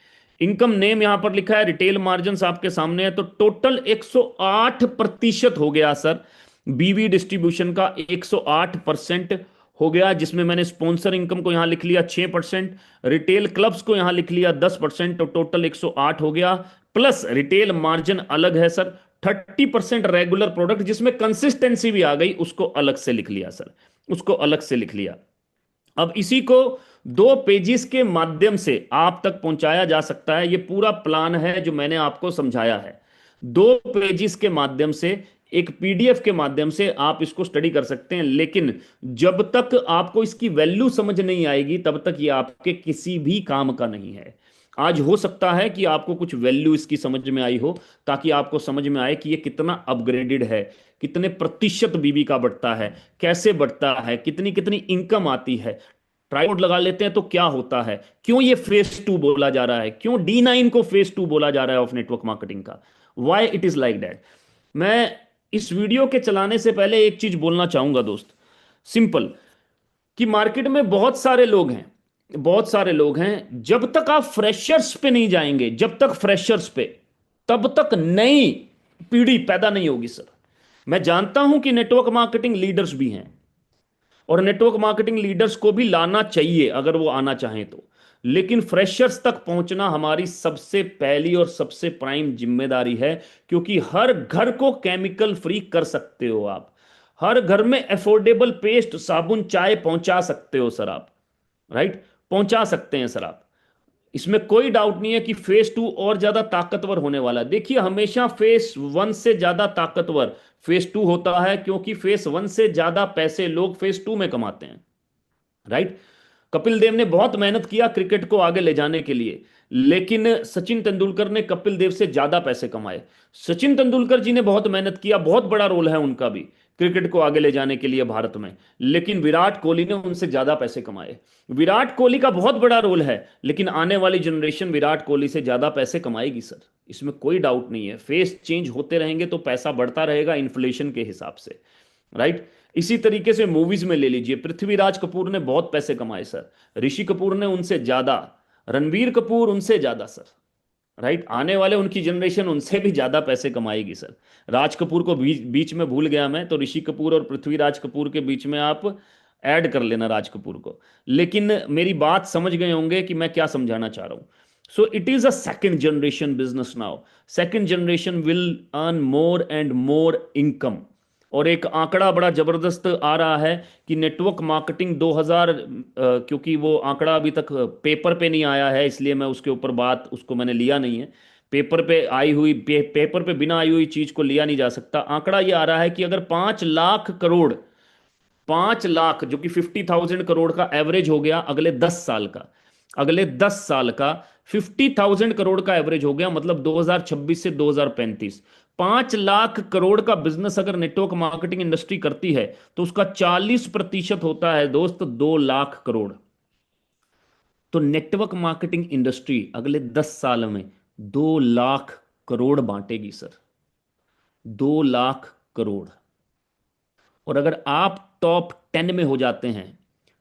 इनकम नेम यहां पर लिखा है, रिटेल मार्जिन आपके सामने है, तो टोटल 108% हो गया सर, बीवी डिस्ट्रीब्यूशन का 108%, हो गया, जिसमें मैंने स्पॉन्सर इनकम को यहां लिख लिया 6%, रिटेल क्लब्स को यहां लिख लिया 10%, तो टोटल 108 हो गया। प्लस रिटेल मार्जिन अलग है सर, 30% रेगुलर प्रोडक्ट जिसमें कंसिस्टेंसी भी आ गई, उसको अलग से लिख लिया सर, उसको अलग से लिख लिया। अब इसी को 2 पेजिस के माध्यम से आप तक पहुंचाया जा सकता है। ये पूरा प्लान है जो मैंने आपको समझाया है। 2 पेजिस के माध्यम से, एक पीडीएफ के माध्यम से आप इसको स्टडी कर सकते हैं, लेकिन जब तक आपको इसकी वैल्यू समझ नहीं आएगी तब तक ये आपके किसी भी काम का नहीं है। आज हो सकता है कि आपको कुछ वैल्यू इसकी समझ में आई हो, ताकि आपको समझ में आए कि ये कितना अपग्रेडेड है, कितने प्रतिशत बीबी का बढ़ता है, कैसे बढ़ता है, कितनी कितनी इनकम आती है। ट्राइपॉड लगा लेते हैं तो क्या होता है, क्यों ये फेज 2 बोला जा रहा है, क्यों D9 को फेज 2 बोला जा रहा है ऑफ नेटवर्क मार्केटिंग का, why it is like that. मैं इस वीडियो के चलाने से पहले एक चीज बोलना चाहूंगा दोस्त, सिंपल, कि मार्केट में बहुत सारे लोग हैं, बहुत सारे लोग हैं। जब तक आप फ्रेशर्स पे नहीं जाएंगे, जब तक फ्रेशर्स पे, तब तक नई पीढ़ी पैदा नहीं होगी सर। मैं जानता हूं कि नेटवर्क मार्केटिंग लीडर्स भी हैं, और नेटवर्क मार्केटिंग लीडर्स को भी लाना चाहिए अगर वो आना चाहें तो, लेकिन फ्रेशर्स तक पहुंचना हमारी सबसे पहली और सबसे प्राइम जिम्मेदारी है। क्योंकि हर घर को केमिकल फ्री कर सकते हो आप, हर घर में अफोर्डेबल पेस्ट, साबुन, चाय पहुंचा सकते हो सर आप, राइट, पहुंचा सकते हैं सर आप। इसमें कोई डाउट नहीं है कि फेज 2 और ज्यादा ताकतवर होने वाला है। देखिए, हमेशा फेज 1 से ज्यादा ताकतवर फेज 2 होता है, क्योंकि फेज 1 से ज्यादा पैसे लोग फेज 2 में कमाते हैं, राइट। कपिल देव ने बहुत मेहनत किया क्रिकेट को आगे ले जाने के लिए, लेकिन सचिन तेंदुलकर ने कपिल देव से ज्यादा पैसे कमाए। सचिन तेंदुलकर जी ने बहुत मेहनत किया, बहुत बड़ा रोल है उनका भी क्रिकेट को आगे ले जाने के लिए भारत में, लेकिन विराट कोहली ने उनसे ज्यादा पैसे कमाए। विराट कोहली का बहुत बड़ा रोल है, लेकिन आने वाली जनरेशन विराट कोहली से ज्यादा पैसे कमाएगी सर, इसमें कोई डाउट नहीं है। फेस चेंज होते रहेंगे तो पैसा बढ़ता रहेगा इन्फ्लेशन के हिसाब से, राइट। इसी तरीके से मूवीज में ले लीजिए, पृथ्वीराज कपूर ने बहुत पैसे कमाए सर, ऋषि कपूर ने उनसे ज्यादा, रणबीर कपूर उनसे ज्यादा सर, राइट। आने वाले उनकी जनरेशन उनसे भी ज्यादा पैसे कमाएगी सर। राज कपूर को बीच में भूल गया मैं, तो ऋषि कपूर और पृथ्वीराज कपूर के बीच में आप ऐड कर लेना राज कपूर को। लेकिन मेरी बात समझ गए होंगे कि मैं क्या समझाना चाह रहा हूं। So it is a second generation business now. Second generation will earn more and more income. और एक आंकड़ा बड़ा जबरदस्त आ रहा है कि नेटवर्क मार्केटिंग 2000, क्योंकि वो आंकड़ा अभी तक पेपर पे नहीं आया है, इसलिए मैं उसके ऊपर बात, उसको मैंने लिया नहीं है। पेपर पे आई हुई, पेपर पे बिना आई हुई चीज को लिया नहीं जा सकता। आंकड़ा ये आ रहा है कि अगर 5 लाख करोड़, 5 लाख, जो कि 50,000 करोड़ का एवरेज हो गया अगले 10 साल का, अगले 10 साल का 50,000 करोड़ का एवरेज हो गया, मतलब 2026 से 2035, 5 लाख करोड़ का बिजनेस अगर नेटवर्क मार्केटिंग इंडस्ट्री करती है तो उसका 40% होता है दोस्त 2 लाख करोड़। तो नेटवर्क मार्केटिंग इंडस्ट्री अगले 10 साल में 2 लाख करोड़ बांटेगी सर, 2 लाख करोड़। और अगर आप टॉप 10 में हो जाते हैं,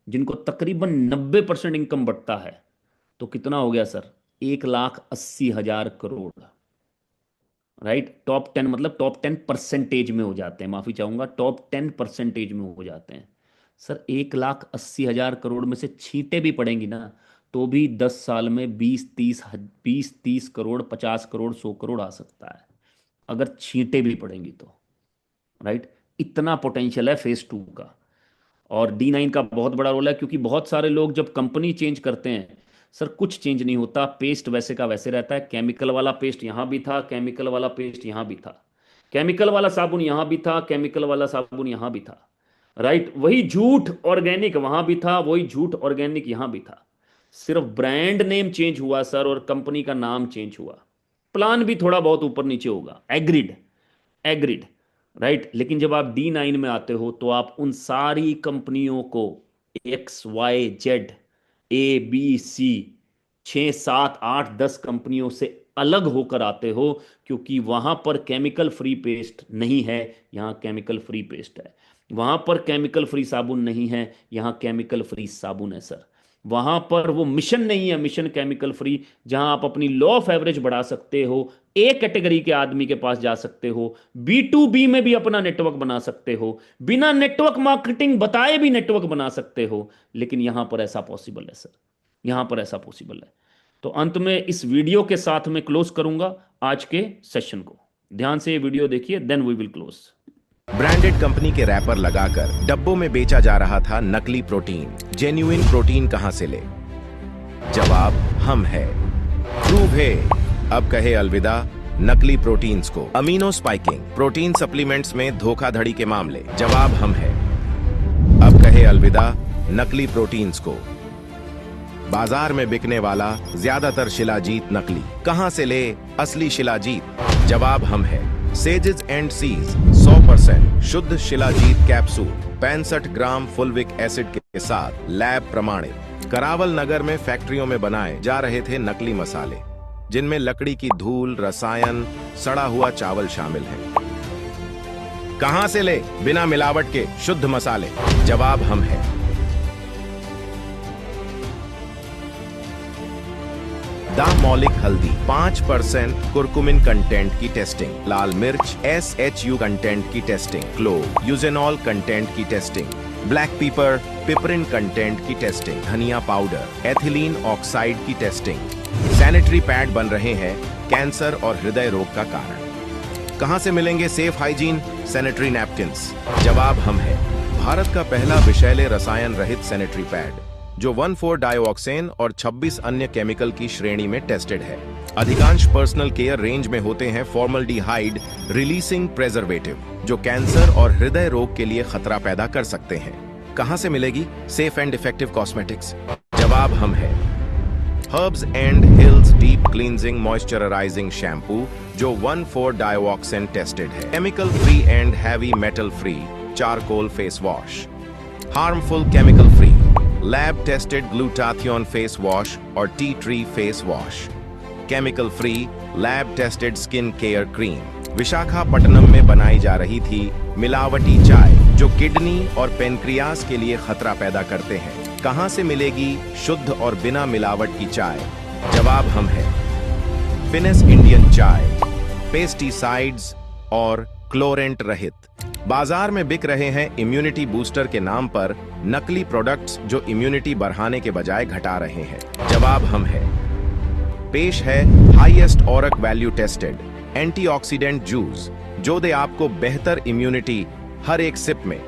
जिनको तकरीबन 90% इनकम बढ़ता है, तो कितना हो गया सर, 1,80,000 करोड़, राइट। टॉप 10 मतलब टॉप 10% में हो जाते हैं, माफी चाहूंगा, टॉप 10% में हो जाते हैं सर। 1,80,000 करोड़ में से छींटे भी पड़ेंगी ना, तो भी 10 साल में 20-30 करोड़, 50 करोड़, 100 करोड़ आ सकता है, अगर छींटे भी पड़ेंगी तो, राइट। इतना पोटेंशियल है फेज 2 का। और D9 का बहुत बड़ा रोल है, क्योंकि बहुत सारे लोग जब कंपनी चेंज करते हैं सर, कुछ चेंज नहीं होता, पेस्ट वैसे का वैसे रहता है। केमिकल वाला पेस्ट यहां भी था, केमिकल वाला पेस्ट यहां भी था, केमिकल वाला साबुन यहां भी था, केमिकल वाला साबुन यहां भी था, राइट। वही झूठ ऑर्गेनिक वहां भी था, वही झूठ ऑर्गेनिक यहां भी था। सिर्फ ब्रांड नेम चेंज हुआ सर, और कंपनी का नाम चेंज हुआ। प्लान भी थोड़ा बहुत ऊपर नीचे होगा, एग्रीड, एग्रीड, राइट। लेकिन जब आप D9 में आते हो तो आप उन सारी कंपनियों को, XYZ ABC, 6 7 8 10 कंपनियों से अलग होकर आते हो, क्योंकि वहां पर केमिकल फ्री पेस्ट नहीं है, यहां केमिकल फ्री पेस्ट है। वहां पर केमिकल फ्री साबुन नहीं है, यहां केमिकल फ्री साबुन है सर। वहां पर वो मिशन नहीं है, मिशन केमिकल फ्री, जहां आप अपनी लॉ ऑफ एवरेज बढ़ा सकते हो, ए कैटेगरी के आदमी के पास जा सकते हो, B2B में भी अपना नेटवर्क बना सकते हो, बिना नेटवर्क मार्केटिंग बताए भी नेटवर्क बना सकते हो। लेकिन यहां पर ऐसा पॉसिबल है सर, यहां पर ऐसा पॉसिबल है। तो अंत में इस वीडियो के साथ मैं क्लोज करूंगा आज के सेशन को। ध्यान से ये वीडियो देखिए, then we will close. Branded company के रैपर लगाकर डब्बों में बेचा जा रहा था नकली प्रोटीन। जेन्युइन प्रोटीन कहां से ले? जवाब हम है। प्रूव है। अब कहे अलविदा नकली प्रोटीन्स को। अमीनो स्पाइकिंग, प्रोटीन सप्लीमेंट्स में धोखाधड़ी के मामले। जवाब हम है। अब कहे अलविदा नकली प्रोटीन्स को। बाजार में बिकने वाला ज्यादातर शिलाजीत नकली। कहां से ले असली शिलाजीत? जवाब हम है। सेजेस एंड सीज 100% शुद्ध शिलाजीत कैप्सूल 65 ग्राम फुलविक एसिड के साथ लैब प्रमाणित। करावल नगर में फैक्ट्रियों में बनाए जा रहे थे नकली मसाले, जिनमें लकड़ी की धूल, रसायन, सड़ा हुआ चावल शामिल है। कहां से ले बिना मिलावट के शुद्ध मसाले? जवाब हम है। द मौलिक हल्दी 5% कुरकुमिन कंटेंट की टेस्टिंग, लाल मिर्च SHU कंटेंट की टेस्टिंग, क्लोव यूजेनॉल कंटेंट की टेस्टिंग, ब्लैक पीपर पिपरिन कंटेंट की टेस्टिंग, धनिया पाउडर एथिलीन ऑक्साइड की टेस्टिंग। सैनिटरी पैड बन रहे हैं कैंसर और हृदय रोग का कारण। कहां से मिलेंगे सेफ हाइजीन सैनिटरी नैपकिन्स? जवाब हम है। भारत का पहला विषैले रसायन रहित सैनिटरी पैड, जो 1,4 डाइऑक्सेन और 26 अन्य केमिकल की श्रेणी में टेस्टेड है। अधिकांश पर्सनल केयर रेंज में होते हैं फॉर्मल्डिहाइड रिलीजिंग प्रेजर्वेटिव, जो कैंसर और हृदय रोग के लिए खतरा पैदा कर सकते हैं। कहां से मिलेगी सेफ एंड इफेक्टिव कॉस्मेटिक्स? जवाब हम है। Herbs and hills deep cleansing moisturising shampoo, जो 1,4 डाइऑक्सेन टेस्टेड है। Chemical free and heavy metal free charcoal face wash. Harmful chemical free lab tested glutathione face wash और tea tree face wash. Chemical free lab tested skin care cream. Visakhapatnam में बनाई जा रही थी मिलावटी चाय, जो किडनी और पेनक्रियास के लिए खतरा पैदा करते हैं। कहां से मिलेगी शुद्ध और बिना मिलावट की चाय? जवाब हम है। फिनिस इंडियन चाय पेस्टिसाइड्स और क्लोरेंट रहित। बाजार में बिक रहे हैं इम्यूनिटी बूस्टर के नाम पर नकली प्रोडक्ट्स, जो इम्यूनिटी बढ़ाने के बजाय घटा रहे हैं। जवाब हम है। पेश है highest ORAC value tested antioxidant juice, जो दे आपको बेहतर इम्यूनिटी हर एक सिप में।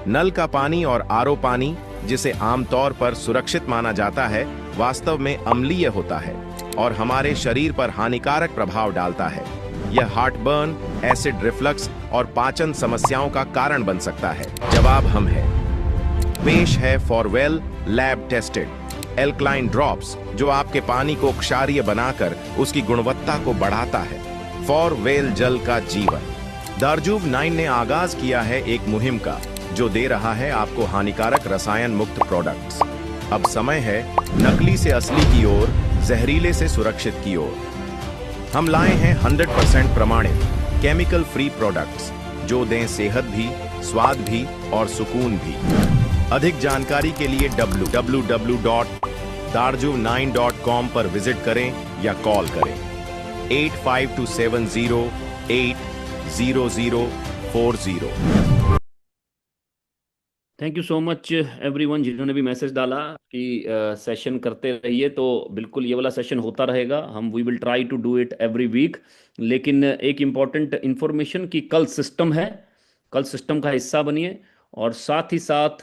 नल का पानी और आरओ पानी, जिसे आमतौर पर सुरक्षित माना जाता है, वास्तव में अम्लीय होता है और हमारे शरीर पर हानिकारक प्रभाव डालता है। यह हार्टबर्न, एसिड रिफ्लक्स और पाचन समस्याओं का कारण बन सकता है। जवाब हम है। पेश है फॉरवेल लैब टेस्टेड एल्कलाइन ड्रॉप्स, जो आपके पानी को क्षारीय बनाकर उसकी गुणवत्ता को बढ़ाता है। फॉरवेल जल का जीवन। दार्जुव 9 ने आगाज किया है एक मुहिम का, जो दे रहा है आपको हानिकारक रसायन मुक्त प्रोडक्ट्स। अब समय है नकली से असली की ओर, जहरीले से सुरक्षित की ओर। हम लाए हैं 100% प्रमाणित केमिकल फ्री प्रोडक्ट्स, जो दें सेहत भी, स्वाद भी और सुकून भी। अधिक जानकारी के लिए www.darjuv9.com पर विजिट करें या कॉल करें 8527080040। Thank you so much everyone, जिन्होंने भी मैसेज डाला कि सेशन करते रहिए। तो बिल्कुल ये वाला सेशन होता रहेगा, हम we will try to do it every week. लेकिन एक इम्पॉर्टेंट इंफॉर्मेशन कि कल सिस्टम है, कल सिस्टम का हिस्सा बनिए। और साथ ही साथ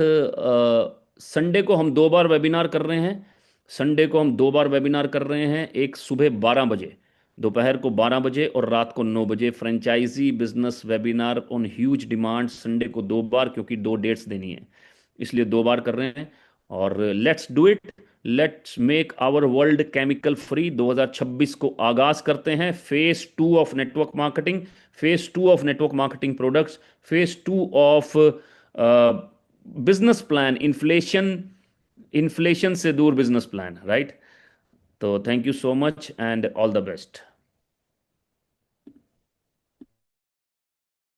संडे को हम 2 बार वेबिनार कर रहे हैं। संडे को हम 2 बार वेबिनार कर रहे हैं, एक सुबह 12 बजे, दोपहर को 12 बजे और रात को 9 बजे। Franchisee business webinar on huge demand, Sunday को 2 बार, क्योंकि 2 डेट्स देनी है, इसलिए 2 बार कर रहे हैं। और let's do it, let's make our world chemical free. 2026 को आगाज करते हैं। Phase 2 of network marketing, phase 2 of network marketing products, phase 2 of business plan, inflation से दूर बिजनेस प्लान, राइट। तो thank you so much and all the best.